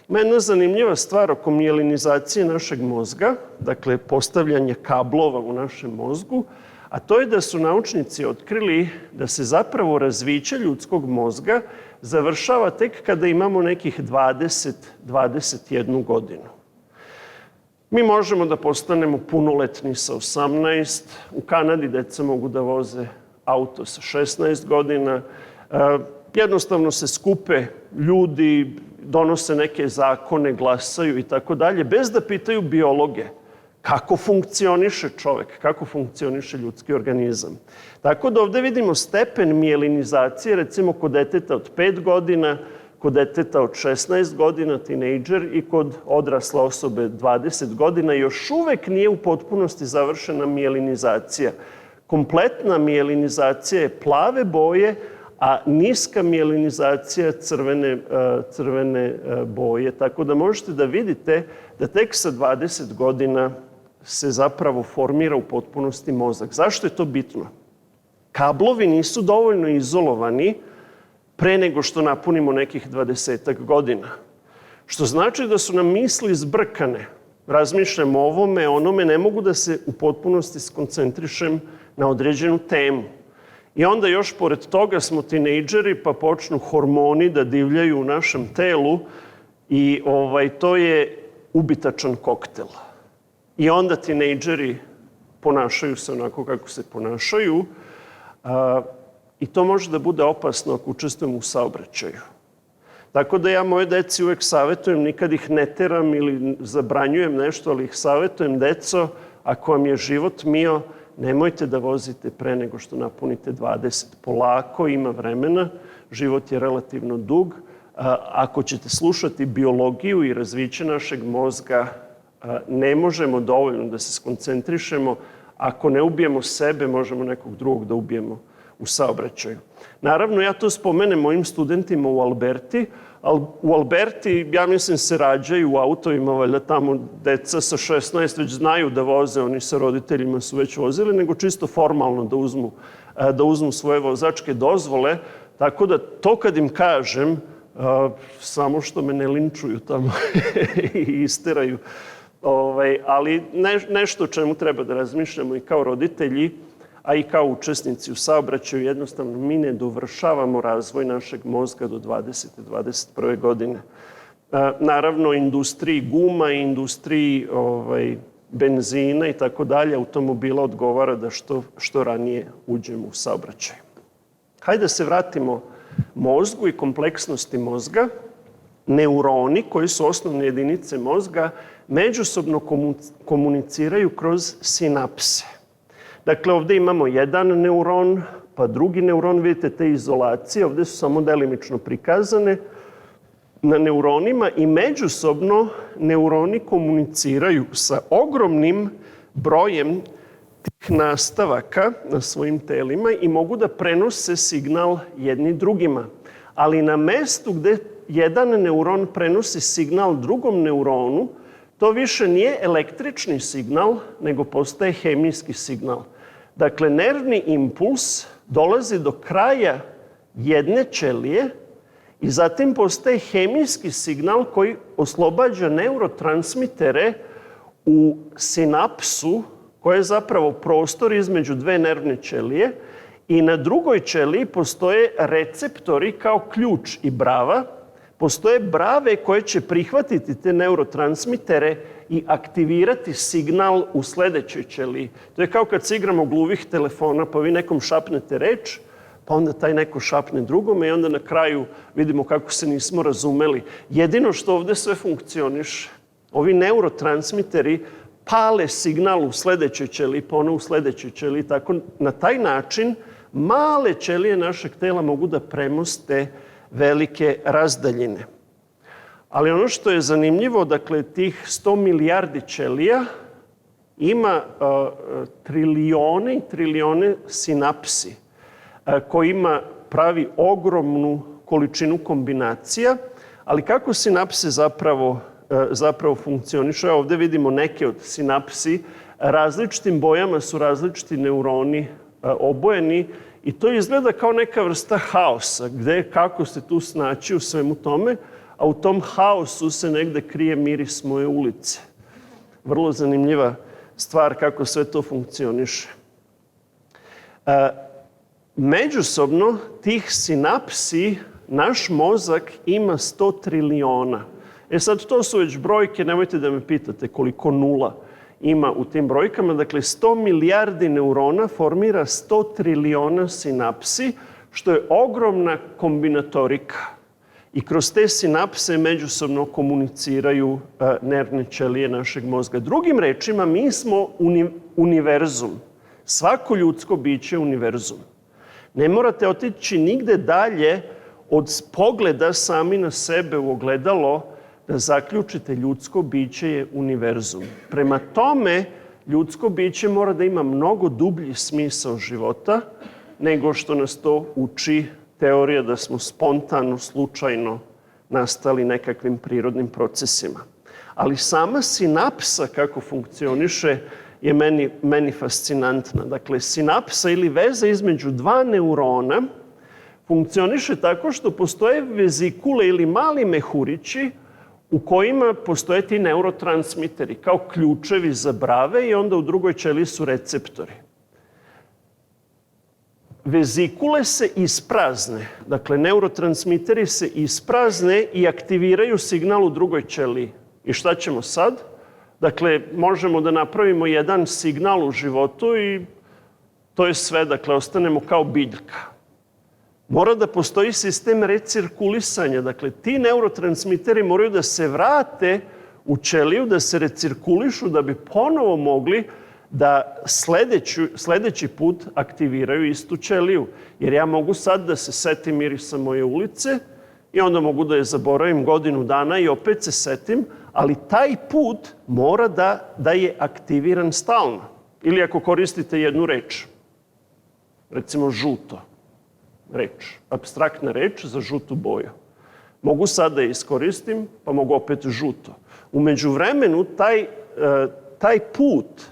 Ima jedna zanimljiva stvar oko mijelinizacije našeg mozga, dakle postavljanje kablova u našem mozgu, a to je da su naučnici otkrili da se zapravo razviće ljudskog mozga završava tek kada imamo nekih 20-21 godinu. Mi možemo da postanemo punoletni sa 18, u Kanadi deca mogu da voze auto sa 16 godina, jednostavno se skupe ljudi, donose neke zakone, glasaju i tako dalje, bez da pitaju biologe kako funkcioniše čovek, kako funkcioniše ljudski organizam. Tako da ovde vidimo stepen mijelinizacije, recimo kod deteta od 5 godina, kod deteta od 16 godina, tinejdžer, i kod odrasle osobe 20 godina, još uvek nije u potpunosti završena mijelinizacija. Kompletna mijelinizacija je plave boje, a niska mijelinizacija crvene boje. Tako da možete da vidite da tek sa 20 godina se zapravo formira u potpunosti mozak. Zašto je to bitno? Kablovi nisu dovoljno izolovani pre nego što napunimo nekih 20-ak godina. Što znači da su nam misli zbrkane. Razmišljam o ovome, onome, ne mogu da se u potpunosti skoncentrišem na određenu temu. I onda još pored toga smo tinejdžeri, pa počnu hormoni da divljaju u našem telu i to je ubitačan koktel. I onda tinejdžeri ponašaju se onako kako se ponašaju i to može da bude opasno ako učestvujemo u saobraćaju. Tako da ja moje deci uvek savjetujem, nikad ih ne teram ili zabranjujem nešto, ali ih savjetujem: deco, ako vam je život mio, nemojte da vozite pre nego što napunite 20. Polako, ima vremena, život je relativno dug. Ako ćete slušati biologiju i razviće našeg mozga, ne možemo dovoljno da se skoncentrišemo. Ako ne ubijemo sebe, možemo nekog drugog da ubijemo u saobraćaju. Naravno, ja to spomenem mojim studentima u Alberti. U Alberti, ja mislim, se rađaju u autovima, valjda tamo deca sa 16 već znaju da voze, oni sa roditeljima su već vozili, nego čisto formalno da uzmu svoje vozačke dozvole. Tako da to kad im kažem, samo što me ne linčuju tamo i isteraju. Ali nešto o čemu treba da razmišljamo i kao roditelji, a i kao učesnici u saobraćaju, jednostavno mi ne dovršavamo razvoj našeg mozga do 20. 21. godine. Naravno, industriji guma, industriji benzina i tako dalje, automobila odgovara da što ranije uđemo u saobraćaj. Hajde da se vratimo mozgu i kompleksnosti mozga. Neuroni, koji su osnovne jedinice mozga, međusobno komuniciraju kroz sinapse. Dakle, ovde imamo jedan neuron, pa drugi neuron, vidite te izolacije, ovde su samo delimično prikazane na neuronima i međusobno neuroni komuniciraju sa ogromnim brojem tih nastavaka na svojim telima i mogu da prenose signal jedni drugima. Ali na mestu gde jedan neuron prenosi signal drugom neuronu, to više nije električni signal, nego postaje hemijski signal. Dakle, nervni impuls dolazi do kraja jedne ćelije i zatim postaje hemijski signal koji oslobađa neurotransmitere u sinapsu, koja je zapravo prostor između dve nervne ćelije, i na drugoj ćeliji postoje receptori kao ključ i brava. Postoje brave koje će prihvatiti te neurotransmitere i aktivirati signal u sledećoj ćeliji. To je kao kad se igramo gluvih telefona, pa vi nekom šapnete reč, pa onda taj neko šapne drugome i onda na kraju vidimo kako se nismo razumeli. Jedino što ovde sve funkcioniše, ovi neurotransmiteri pale signal u sledećoj ćeliji, pa ono u sledećoj ćeliji. Tako, na taj način male ćelije našeg tela mogu da premoste velike razdaljine. Ali ono što je zanimljivo, dakle, tih 100 milijardi ćelija ima trilijone i trilijone sinapsi kojima pravi ogromnu količinu kombinacija. Ali kako sinapse zapravo funkcionišu? Ovde vidimo neke od sinapsi. Različitim bojama su različiti neuroni obojeni i to izgleda kao neka vrsta haosa, kako se tu snaći u svemu tome, a u tom haosu se negde krije miris moje ulice. Vrlo zanimljiva stvar kako sve to funkcioniše. Međusobno tih sinapsi naš mozak ima 100 trilijona. Sad, to su već brojke, nemojte da me pitate koliko nula ima u tim brojkama. Dakle, 100 milijardi neurona formira 100 trilijona sinapsi, što je ogromna kombinatorika. I kroz te sinapse međusobno komuniciraju nervne ćelije našeg mozga. Drugim rečima, mi smo univerzum. Svako ljudsko biće je univerzum. Ne morate otići nigde dalje od pogleda sami na sebe u ogledalo da zaključite ljudsko biće je univerzum. Prema tome, ljudsko biće mora da ima mnogo dublji smisao života nego što nas to uči teorija da smo spontano, slučajno nastali nekakvim prirodnim procesima. Ali sama sinapsa kako funkcioniše je meni fascinantna. Dakle, sinapsa ili veza između dva neurona funkcioniše tako što postoje vezikule ili mali mehurići u kojima postoje ti neurotransmiteri kao ključevi za brave i onda u drugoj ćeliji su receptori. Vezikule se isprazne, dakle neurotransmiteri se isprazne i aktiviraju signal u drugoj ćeliji. I šta ćemo sad? Dakle, možemo da napravimo jedan signal u životu i to je sve, dakle, ostanemo kao biljka. Mora da postoji sistem recirkulisanja, dakle, ti neurotransmiteri moraju da se vrate u ćeliju, da se recirkulišu, da bi ponovo mogli da sledeći put aktiviraju istu ćeliju. Jer ja mogu sad da se setim mirisa moje ulice i onda mogu da je zaboravim godinu dana i opet se setim, ali taj put mora da je aktiviran stalno. Ili ako koristite jednu reč, recimo žuto, reč, apstraktna reč za žutu boju. Mogu sad da je iskoristim, pa mogu opet žuto. U međuvremenu taj put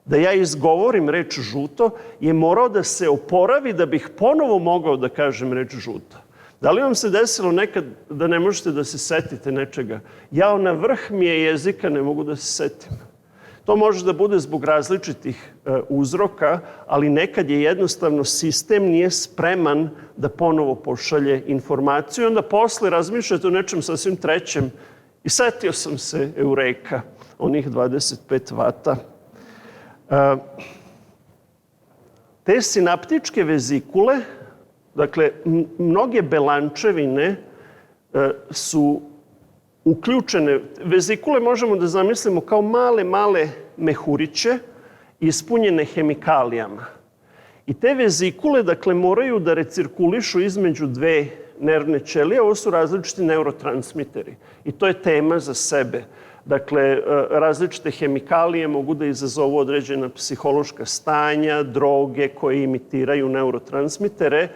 da ja izgovorim reč žuto je morao da se oporavi da bih ponovo mogao da kažem reč žuto. Da li vam se desilo nekad da ne možete da se setite nečega? Jao, na vrh mi je jezika, ne mogu da se setim. To može da bude zbog različitih uzroka, ali nekad je jednostavno sistem nije spreman da ponovo pošalje informaciju i onda posle razmišljate o nečem sasvim trećem i setio sam se eureka, onih 25 vata. Te sinaptičke vezikule, dakle, mnoge belančevine su uključene. Vezikule možemo da zamislimo kao male mehuriće ispunjene hemikalijama. I te vezikule, dakle, moraju da recirkulišu između dve nervne ćelije. Ovo su različiti neurotransmiteri. I to je tema za sebe. Dakle, različite hemikalije mogu da izazovu određena psihološka stanja, droge koje imitiraju neurotransmitere.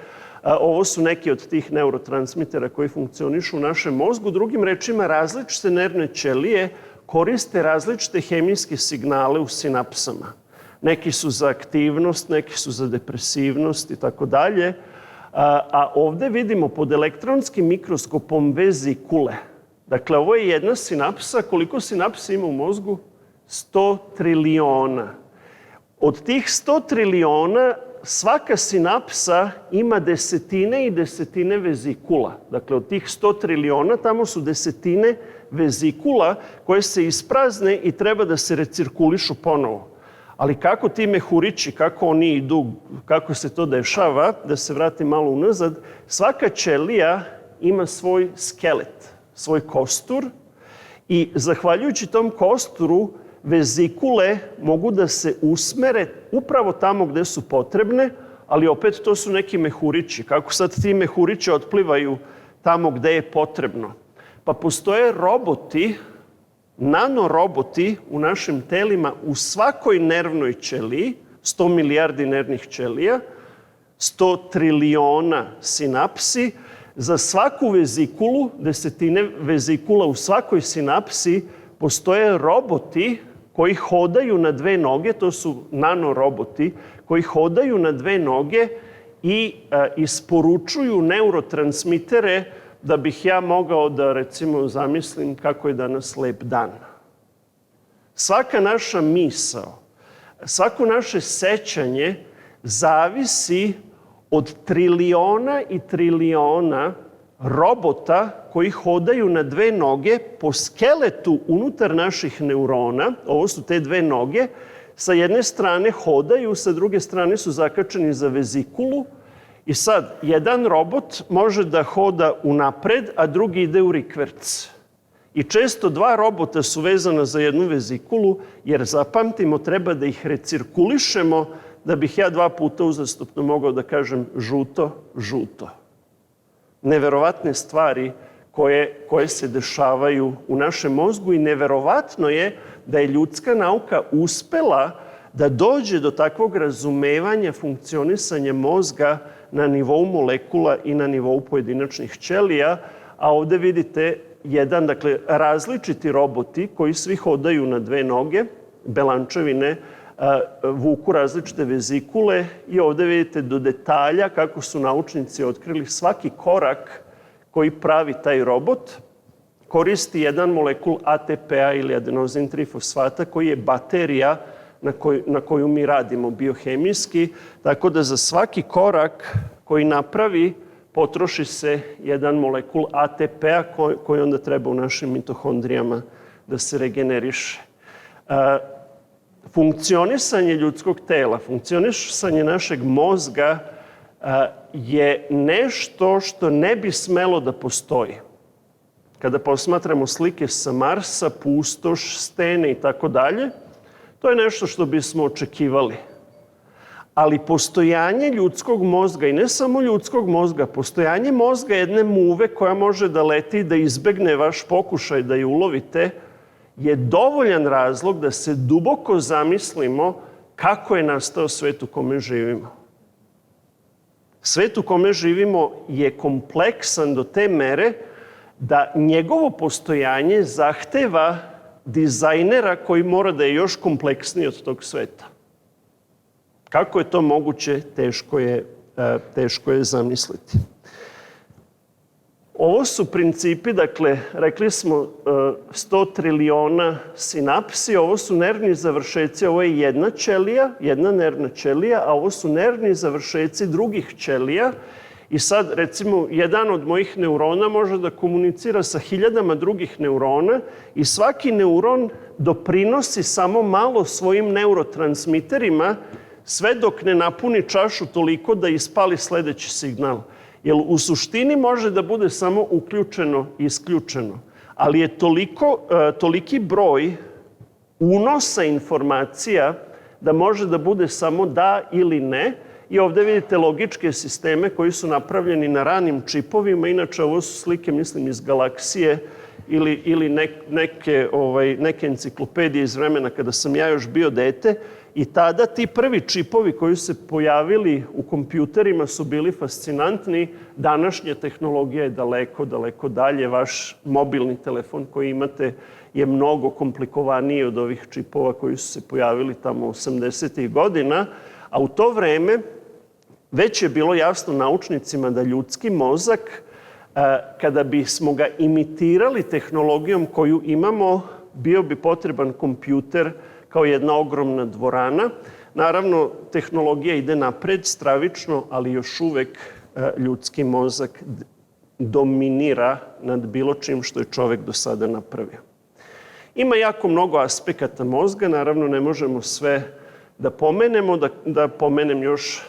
Ovo su neki od tih neurotransmitera koji funkcionišu u našem mozgu. Drugim rečima, različite nervne ćelije koriste različite hemijske signale u sinapsama. Neki su za aktivnost, neki su za depresivnost i tako dalje. A ovde vidimo pod elektronskim mikroskopom vezikule. Dakle, ovo je jedna sinapsa. Koliko sinapsa ima u mozgu? 100 triliona. Od tih 100 triliona svaka sinapsa ima desetine i desetine vezikula. Dakle, od tih 100 triliona tamo su desetine vezikula koje se isprazne i treba da se recirkulišu ponovo. Ali kako ti mehurići, kako oni idu, kako se to dešava, da se vratim malo unazad, svaka ćelija ima svoj skelet, svoj kostur i zahvaljujući tom kosturu vezikule mogu da se usmere upravo tamo gde su potrebne, ali opet to su neki mehurići. Kako sad ti mehurići otplivaju tamo gde je potrebno? Pa postoje roboti, nanoroboti u našim telima u svakoj nervnoj ćeliji, 100 milijardi nervnih ćelija, 100 triliona sinapsi. Za svaku vezikulu, desetine vezikula u svakoj sinapsi, postoje roboti koji hodaju na dve noge, to su nanoroboti, koji hodaju na dve noge i isporučuju neurotransmitere da bih ja mogao da, recimo, zamislim kako je danas lep dan. Svaka naša misao, svako naše sećanje zavisi od triliona i triliona robota koji hodaju na dve noge po skeletu unutar naših neurona. Ovo su te dve noge. Sa jedne strane hodaju, sa druge strane su zakačeni za vezikulu. I sad, jedan robot može da hoda unapred, a drugi ide u rikverc. I često dva robota su vezana za jednu vezikulu, jer zapamtimo, treba da ih recirkulišemo da bih ja 2 puta uzastopno mogao da kažem žuto, žuto. neverovatne stvari koje se dešavaju u našem mozgu i neverovatno je da je ljudska nauka uspela da dođe do takvog razumevanja funkcionisanja mozga na nivou molekula i na nivou pojedinačnih ćelija, a ovde vidite dakle, različiti roboti koji svi hodaju na dve noge, belančevine, vuku različite vezikule i ovde vidite do detalja kako su naučnici otkrili svaki korak koji pravi taj robot. Koristi jedan molekul ATP-a ili adenozin trifosfata koji je baterija na koju mi radimo biohemijski, tako da za svaki korak koji napravi potroši se jedan molekul ATP-a koji onda treba u našim mitohondrijama da se regeneriše. Funkcionisanje ljudskog tela, funkcionisanje našeg mozga je nešto što ne bi smelo da postoji. Kada posmatramo slike sa Marsa, pustoš, stene i tako dalje, to je nešto što bismo očekivali. Ali postojanje ljudskog mozga, i ne samo ljudskog mozga, postojanje mozga jedne muve koja može da leti i da izbegne vaš pokušaj da je ulovite, je dovoljan razlog da se duboko zamislimo kako je nastao svet u kome živimo. Svet u kome živimo je kompleksan do te mere da njegovo postojanje zahteva dizajnera koji mora da je još kompleksniji od tog sveta. Kako je to moguće, teško je zamisliti. Ovo su principi, dakle, rekli smo 100 triliona sinapsi, ovo su nervni završeci, ovo je jedna nervna ćelija, a ovo su nervni završeci drugih ćelija. I sad, recimo, jedan od mojih neurona može da komunicira sa hiljadama drugih neurona i svaki neuron doprinosi samo malo svojim neurotransmiterima sve dok ne napuni čašu toliko da ispali sledeći signal. Jer u suštini može da bude samo uključeno i isključeno. Ali je toliki broj unosa informacija da može da bude samo da ili ne. I ovde vidite logičke sisteme koji su napravljeni na ranim čipovima. Inače, ovo su slike, mislim, iz galaksije ili neke enciklopedije iz vremena kada sam ja još bio dete. I tada ti prvi čipovi koji su se pojavili u kompjuterima su bili fascinantni. Današnja tehnologija je daleko dalje. Vaš mobilni telefon koji imate je mnogo komplikovaniji od ovih čipova koji su se pojavili tamo 80. godina. A u to vreme već je bilo jasno naučnicima da ljudski mozak, kada bismo ga imitirali tehnologijom koju imamo, bio bi potreban kompjuter kao jedna ogromna dvorana. Naravno, tehnologija ide napred stravično, ali još uvek ljudski mozak dominira nad bilo čim što je čovek do sada napravio. Ima jako mnogo aspekata mozga, naravno ne možemo sve da pomenemo, da pomenem još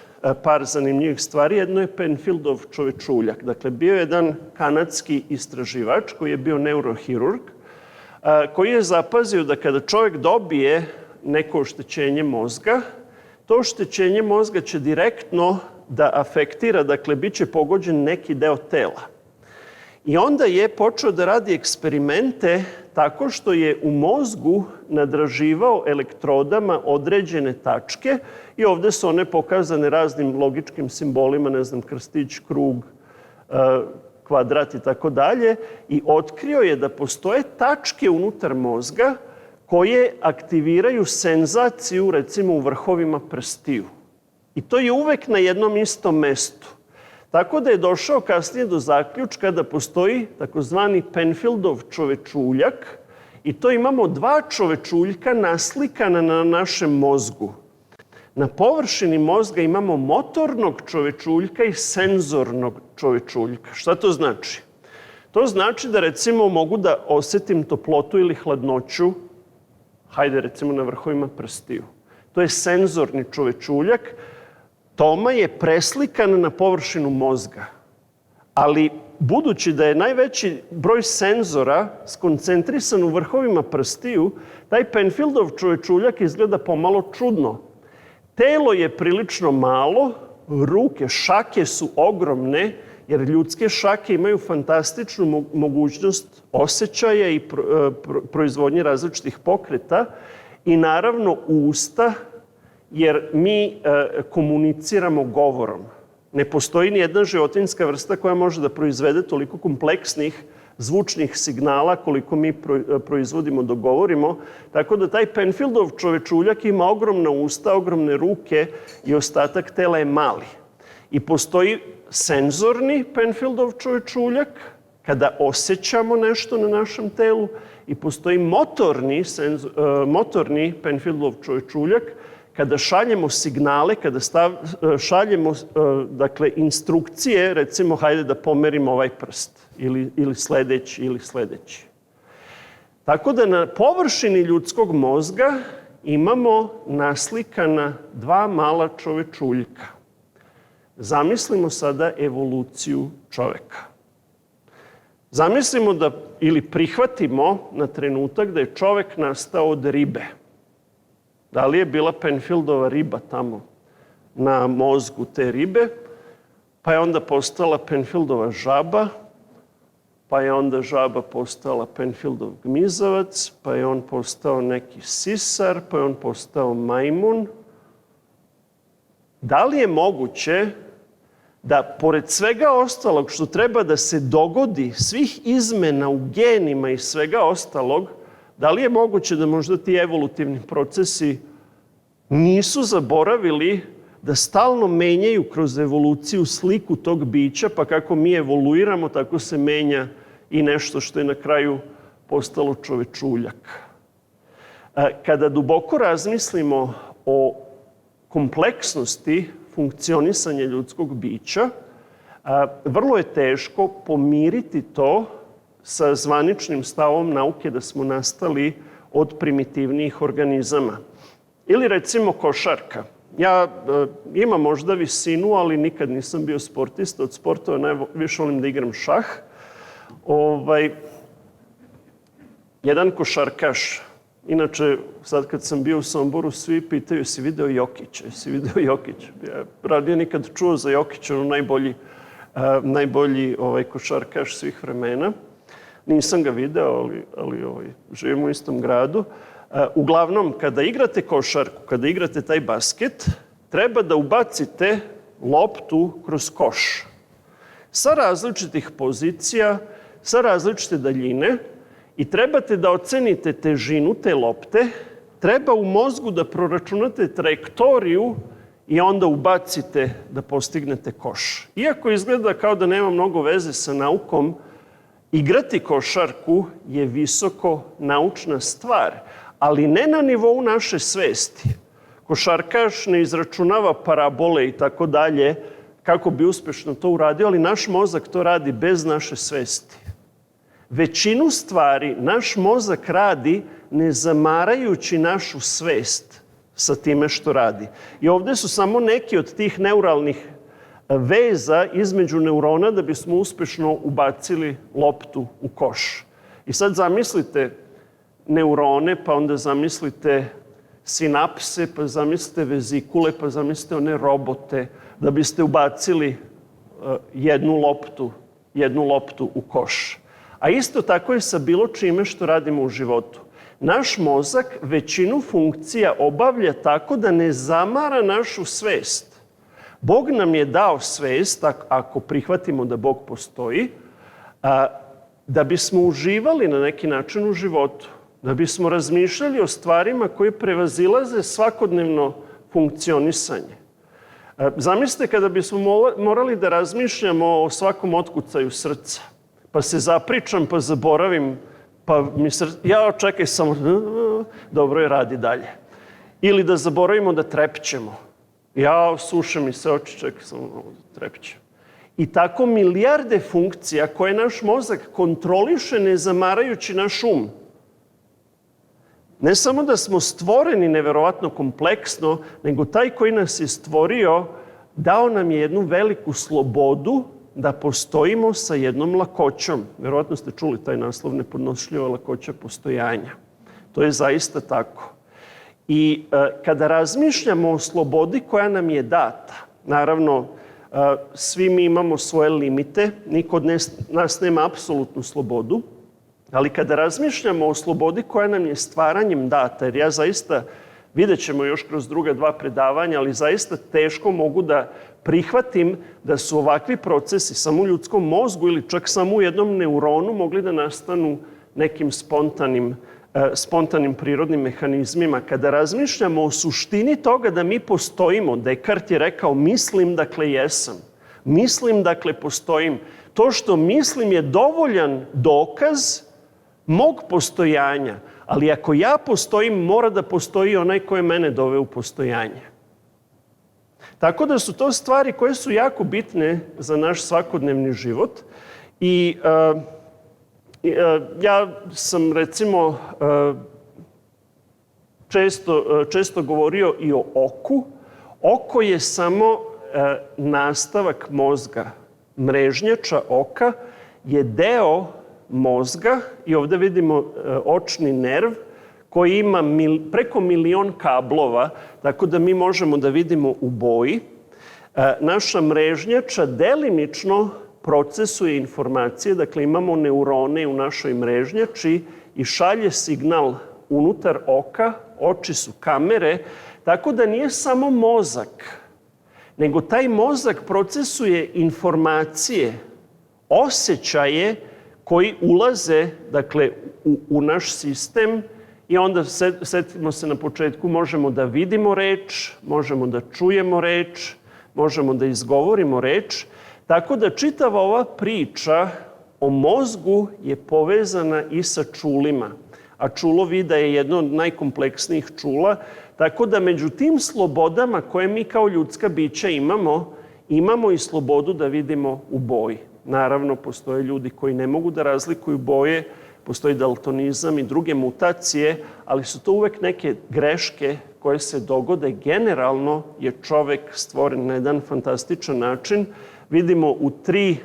par zanimljivih stvari. Jedno je Penfieldov čovečuljak. Dakle, bio je jedan kanadski istraživač koji je bio neurohirurg, koji je zapazio da kada čovjek dobije neko oštećenje mozga, to oštećenje mozga će direktno da afektira, dakle, bit će pogođen neki deo tela. I onda je počeo da radi eksperimente tako što je u mozgu nadraživao elektrodama određene tačke i ovde su one pokazane raznim logičkim simbolima, ne znam, krstić, krug, kvadrat i tako dalje. I otkrio je da postoje tačke unutar mozga koje aktiviraju senzaciju, recimo, u vrhovima prstiju. I to je uvek na jednom istom mestu. Tako da je došao kasnije do zaključka da postoji takozvani Penfieldov čovečuljak i to imamo dva čovečuljka naslikana na našem mozgu. Na površini mozga imamo motornog čovečuljka i senzornog čovečuljka. Šta to znači? To znači da, recimo, mogu da osetim toplotu ili hladnoću, hajde, recimo, na vrhovima prstiju. To je senzorni čovečuljak. Toma je preslikan na površinu mozga. Ali budući da je najveći broj senzora skoncentrisan u vrhovima prstiju, taj Penfieldov čovečuljak izgleda pomalo čudno. Telo je prilično malo, ruke, šake su ogromne jer ljudske šake imaju fantastičnu mogućnost osjećaja i proizvodnje različitih pokreta i naravno usta, jer mi komuniciramo govorom. Ne postoji ni jedna životinjska vrsta koja može da proizvede toliko kompleksnih zvučnih signala koliko mi proizvodimo dok govorimo. Tako da taj Penfieldov čovečuljak ima ogromna usta, ogromne ruke i ostatak tela je mali. I postoji senzorni Penfieldov čovečuljak, kada osjećamo nešto na našem telu, i postoji motorni Penfieldov čovečuljak, kada šaljemo signale, kada šaljemo instrukcije, recimo, hajde da pomerimo ovaj prst, ili sledeći. Tako da na površini ljudskog mozga imamo naslikana dva mala čovečuljka. Zamislimo sada evoluciju čoveka. Zamislimo da, ili prihvatimo na trenutak da je čovek nastao od ribe. Da li je bila Penfieldova riba tamo na mozgu te ribe, pa je onda postala Penfieldova žaba, pa je onda žaba postala Penfieldov gmizavac, pa je on postao neki sisar, pa je on postao majmun. Da li je moguće da, pored svega ostalog što treba da se dogodi, svih izmena u genima i svega ostalog, da li je moguće da možda ti evolutivni procesi nisu zaboravili da stalno menjaju kroz evoluciju sliku tog bića, pa kako mi evoluiramo, tako se menja i nešto što je na kraju postalo čovečuljak. Kada duboko razmislimo o kompleksnosti funkcionisanja ljudskog bića, vrlo je teško pomiriti to sa zvaničnim stavom nauke da smo nastali od primitivnijih organizama. Ili recimo košarka. Ja imam možda visinu, ali nikad nisam bio sportista. Od sportova najviše volim da igram šah. Jedan košarkaš, inače sad kad sam bio u Somboru, svi pitaju si video Jokića, Ja radije nikad čuo za Jokića, najbolji košarkaš svih vremena. Nisam ga video, ali živim u istom gradu. Uglavnom, kada igrate košarku, kada igrate taj basket, treba da ubacite loptu kroz koš. Sa različitih pozicija, sa različite daljine, i trebate da ocenite težinu te lopte, treba u mozgu da proračunate trajektoriju i onda ubacite da postignete koš. Iako izgleda kao da nema mnogo veze sa naukom, igrati košarku je visoko naučna stvar, ali ne na nivou naše svesti. Košarkaš ne izračunava parabole i tako dalje kako bi uspešno to uradio, ali naš mozak to radi bez naše svesti. Većinu stvari naš mozak radi ne zamarajući našu svest sa time što radi. I ovde su samo neki od tih neuralnih veza između neurona da bismo uspešno ubacili loptu u koš. I sad zamislite neurone, pa onda zamislite sinapse, pa zamislite vezikule, pa zamislite one robote, da biste ubacili jednu loptu u koš. A isto tako je sa bilo čime što radimo u životu. Naš mozak većinu funkcija obavlja tako da ne zamara našu svest. Bog nam je dao svest, ako prihvatimo da Bog postoji, da bismo uživali na neki način u životu, da bismo razmišljali o stvarima koje prevazilaze svakodnevno funkcionisanje. Zamislite kada bismo morali da razmišljamo o svakom otkucaju srca, pa se zapričam, pa zaboravim, pa mi srce, čekaj samo, dobro je, radi dalje. Ili da zaboravimo da trepćemo. Suše mi se oči, čekaj samo da trepćem. I tako milijarde funkcija koje naš mozak kontroliše ne zamarajući naš um. Ne samo da smo stvoreni neverovatno kompleksno, nego taj koji nas je stvorio dao nam je jednu veliku slobodu da postojimo sa jednom lakoćom. Verovatno ste čuli taj naslov, nepodnošljiva lakoća postojanja. To je zaista tako. I kada razmišljamo o slobodi koja nam je data, naravno, Svi mi imamo svoje limite, niko od nas nema apsolutnu slobodu, ali kada razmišljamo o slobodi koja nam je stvaranjem data, jer ja zaista, vidjet ćemo još kroz druga 2 predavanja, ali zaista teško mogu da prihvatim da su ovakvi procesi samo u ljudskom mozgu ili čak samo u jednom neuronu mogli da nastanu nekim spontanim prirodnim mehanizmima. Kada razmišljamo o suštini toga da mi postojimo, Descartes je rekao mislim, dakle jesam. Mislim, dakle postojim. To što mislim je dovoljan dokaz mog postojanja, ali ako ja postojim, mora da postoji onaj koji je mene doveo u postojanje. Tako da su to stvari koje su jako bitne za naš svakodnevni život. I ja sam, recimo, često govorio i o oku. Oko je samo nastavak mozga. Mrežnjača oka je deo mozga i ovdje vidimo očni nerv koji ima preko 1.000.000 kablova, tako da mi možemo da vidimo u boji. Naša mrežnjača delimično procesuje informacije, dakle imamo neurone u našoj mrežnjači i šalje signal unutar oka, oči su kamere, tako da nije samo mozak, nego taj mozak procesuje informacije, osjećaje koji ulaze, dakle, u naš sistem i onda, setimo se na početku, možemo da vidimo reč, možemo da čujemo reč, možemo da izgovorimo reč. Tako da čitava ova priča o mozgu je povezana i sa čulima. A čulo vida je jedno od najkompleksnijih čula. Tako da među tim slobodama koje mi kao ljudska bića imamo i slobodu da vidimo u boji. Naravno, postoje ljudi koji ne mogu da razlikuju boje, postoji daltonizam i druge mutacije, ali su to uvek neke greške koje se dogode. Generalno je čovek stvoren na jedan fantastičan način. Vidimo u 3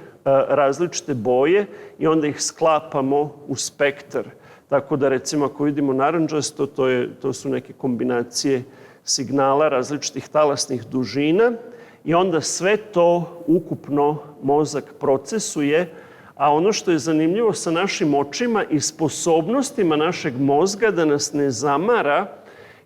različite boje i onda ih sklapamo u spektar. Tako da, recimo, ako vidimo narandžasto, to su neke kombinacije signala različitih talasnih dužina i onda sve to ukupno mozak procesuje, a ono što je zanimljivo sa našim očima i sposobnostima našeg mozga da nas ne zamara,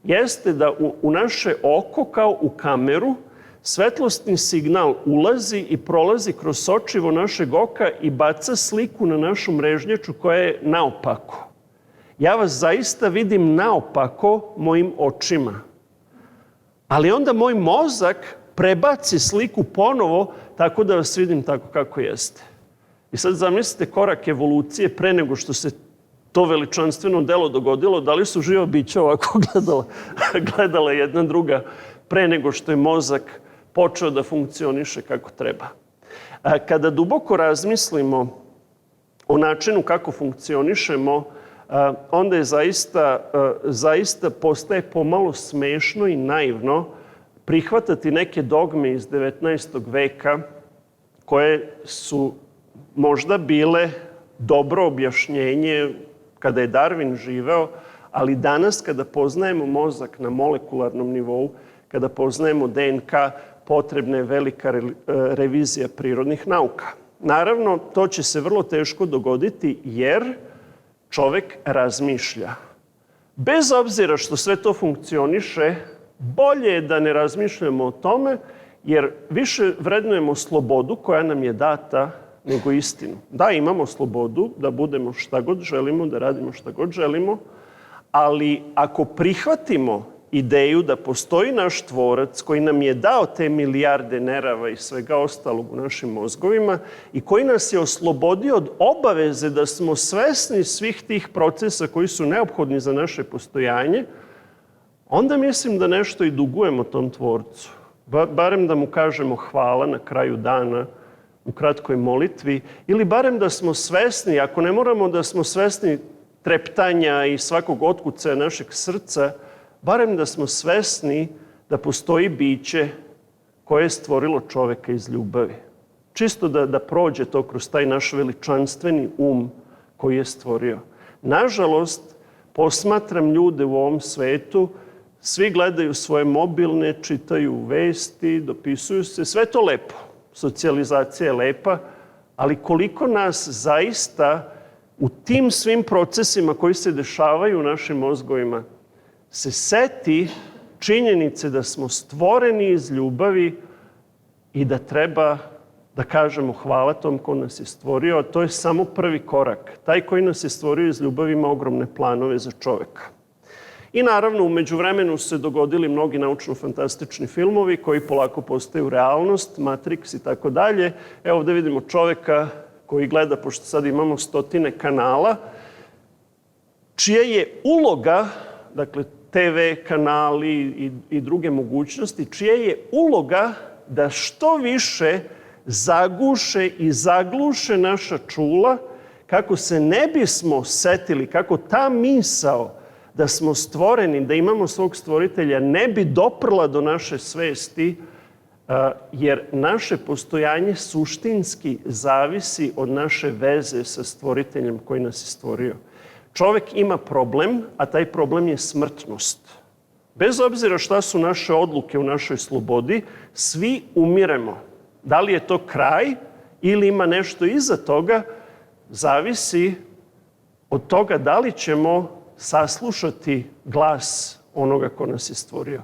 jeste da u naše oko, kao u kameru, svetlosni signal ulazi i prolazi kroz sočivo našeg oka i baca sliku na našu mrežnjaču koja je naopako. Ja vas zaista vidim naopako mojim očima. Ali onda moj mozak prebaci sliku ponovo tako da vas vidim tako kako jeste. I sad zamislite korak evolucije pre nego što se to veličanstveno delo dogodilo, da li su živa bića ovako gledala jedna druga pre nego što je mozak počeo da funkcioniše kako treba. Kada duboko razmislimo o načinu kako funkcionišemo, onda je zaista postaje pomalo smešno i naivno prihvatati neke dogme iz 19. veka koje su možda bile dobro objašnjenje kada je Darwin živeo, ali danas kada poznajemo mozak na molekularnom nivou, kada poznajemo DNK, potrebna je velika revizija prirodnih nauka. Naravno, to će se vrlo teško dogoditi jer čovek razmišlja. Bez obzira što sve to funkcioniše, bolje je da ne razmišljamo o tome, jer više vrednujemo slobodu koja nam je data nego istinu. Da, imamo slobodu da budemo šta god želimo, da radimo šta god želimo, ali ako prihvatimo ideju da postoji naš tvorac koji nam je dao te milijarde nerava i svega ostalog u našim mozgovima i koji nas je oslobodio od obaveze da smo svesni svih tih procesa koji su neophodni za naše postojanje, onda mislim da nešto i dugujemo tom tvorcu. Barem da mu kažemo hvala na kraju dana u kratkoj molitvi ili barem da smo svesni, ako ne moramo da smo svesni treptanja i svakog otkucaja našeg srca, barem da smo svesni da postoji biće koje je stvorilo čoveka iz ljubavi. Čisto da prođe to kroz taj naš veličanstveni koji je stvorio. Nažalost, posmatram ljude u ovom svetu, svi gledaju svoje mobilne, čitaju vesti, dopisuju se, sve to lepo. socijalizacija je lepa, ali koliko nas zaista u tim svim procesima koji se dešavaju u našim mozgovima se seti činjenice da smo stvoreni iz ljubavi i da treba da kažemo hvala tom ko nas je stvorio, a to je samo prvi korak. Taj koji nas je stvorio iz ljubavi ima ogromne planove za čoveka. I naravno, u međuvremenu su se dogodili mnogi naučno-fantastični filmovi koji polako postaju realnost, Matrix i tako dalje. Evo ovde vidimo čoveka koji gleda, pošto sad imamo 100 kanala, čija je uloga, dakle TV kanali i druge mogućnosti, čija je uloga da što više zaguše i zagluše naša čula kako se ne bismo setili, kako ta misao da smo stvoreni, da imamo svog stvoritelja, ne bi doprla do naše svesti, jer naše postojanje suštinski zavisi od naše veze sa stvoriteljem koji nas je stvorio. Čovek ima problem, a taj problem je smrtnost. Bez obzira šta su naše odluke u našoj slobodi, svi umiremo. Da li je to kraj ili ima nešto iza toga, zavisi od toga da li ćemo saslušati glas onoga ko nas je stvorio.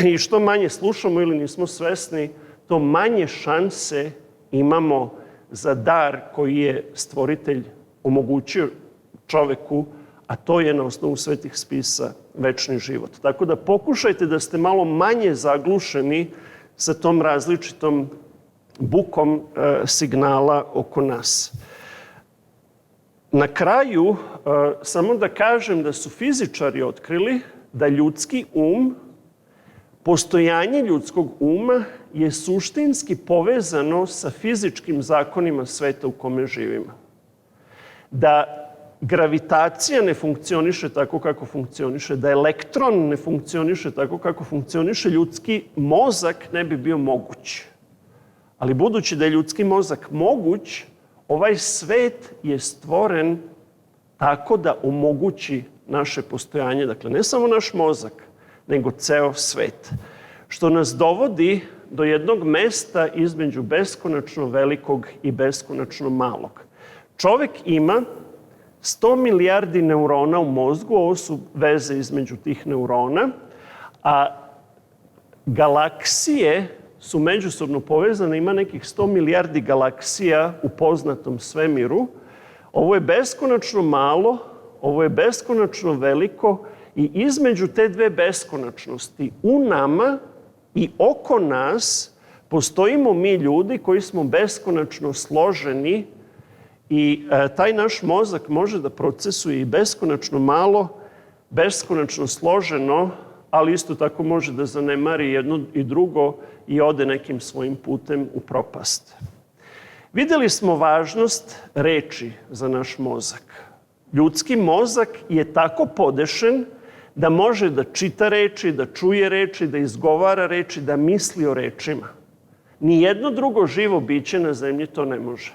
I što manje slušamo ili nismo svesni, to manje šanse imamo za dar koji je stvoritelj omogućio čoveku, a to je na osnovu svetih spisa večni život. Tako da pokušajte da ste malo manje zaglušeni sa tom različitom bukom signala oko nas. Na kraju, samo da kažem da su fizičari otkrili da ljudski um, postojanje ljudskog uma je suštinski povezano sa fizičkim zakonima sveta u kome živimo. Da gravitacija ne funkcioniše tako kako funkcioniše, da elektron ne funkcioniše tako kako funkcioniše, ljudski mozak ne bi bio moguć. Ali budući da je ljudski mozak moguć, ovaj svet je stvoren tako da omogući naše postojanje, dakle ne samo naš mozak, nego ceo svet. Što nas dovodi do jednog mesta između beskonačno velikog i beskonačno malog. Čovek ima 100 milijardi neurona u mozgu, ovo su veze između tih neurona, a galaksije su međusobno povezane, ima nekih 100 milijardi galaksija u poznatom svemiru. Ovo je beskonačno malo, ovo je beskonačno veliko i između te dve beskonačnosti u nama i oko nas postojimo mi ljudi koji smo beskonačno složeni i taj naš mozak može da procesuje i beskonačno malo, beskonačno složeno, ali isto tako može da zanemari jedno i drugo i ode nekim svojim putem u propast. Videli smo važnost reči za naš mozak. Ljudski mozak je tako podešen da može da čita reči, da čuje reči, da izgovara reči, da misli o rečima. Nijedno drugo živo biće na zemlji to ne može.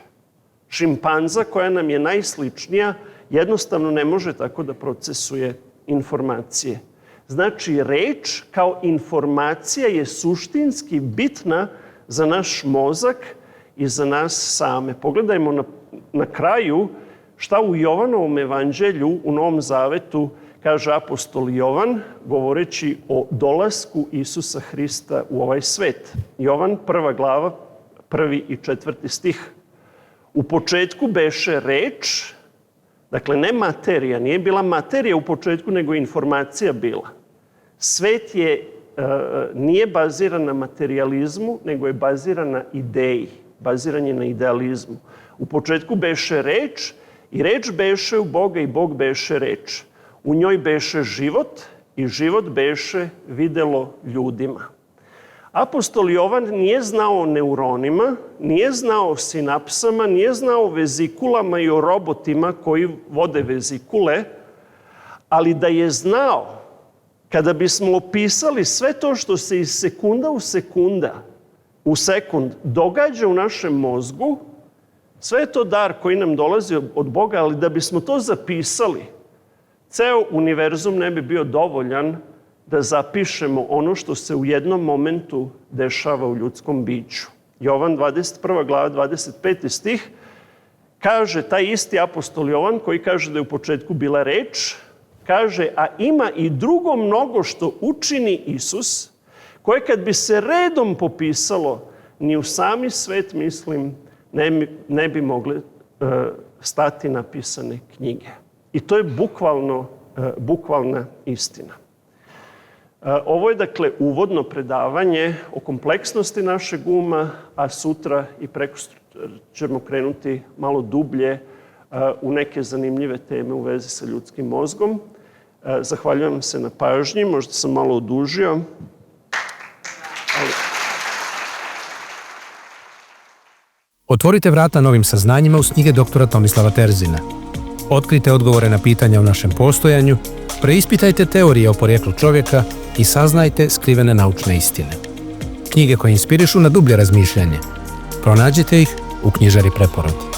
Šimpanza, koja nam je najsličnija, jednostavno ne može tako da procesuje informacije. Znači, reč kao informacija je suštinski bitna za naš mozak i za nas same. Pogledajmo na kraju šta u Jovanovom evanđelju u Novom Zavetu kaže apostol Jovan, govoreći o dolasku Isusa Hrista u ovaj svet. Jovan, 1. glava, 1. i 4. stih. U početku beše reč, dakle ne materija, nije bila materija u početku, nego informacija bila. Svet nije baziran na materijalizmu, nego je baziran na ideji, baziran je na idealizmu. U početku beše reč i reč beše u Boga i Bog beše reč. U njoj beše život i život beše videlo ljudima. Apostol Jovan nije znao o neuronima, nije znao o sinapsama, nije znao o vezikulama i o robotima koji vode vezikule, ali da je znao, kada bismo opisali sve to što se iz sekunda u sekund događa u našem mozgu, sve je to dar koji nam dolazi od Boga, ali da bismo to zapisali, ceo univerzum ne bi bio dovoljan da zapišemo ono što se u jednom momentu dešava u ljudskom biću. Jovan 21. glava 25. stih, kaže taj isti apostol Jovan koji kaže da je u početku bila reč, kaže, a ima i drugo mnogo što učini Isus, koje kad bi se redom popisalo, ni u sami svet, mislim, ne bi mogle stati napisane knjige. I to je bukvalna istina. Ovo je, dakle, uvodno predavanje o kompleksnosti našeg uma, a sutra i prekosutra ćemo krenuti malo dublje u neke zanimljive teme u vezi sa ljudskim mozgom. Zahvaljujem se na pažnji, možda sam malo odužio. Otvorite vrata novim saznanjima uz knjige doktora Tomislava Terzina. Otkrite odgovore na pitanja o našem postojanju, preispitajte teorije o porijeklu čovjeka i saznajte skrivene naučne istine. Knjige koje inspirišu na dublje razmišljanje. Pronađite ih u knjižari Preporod.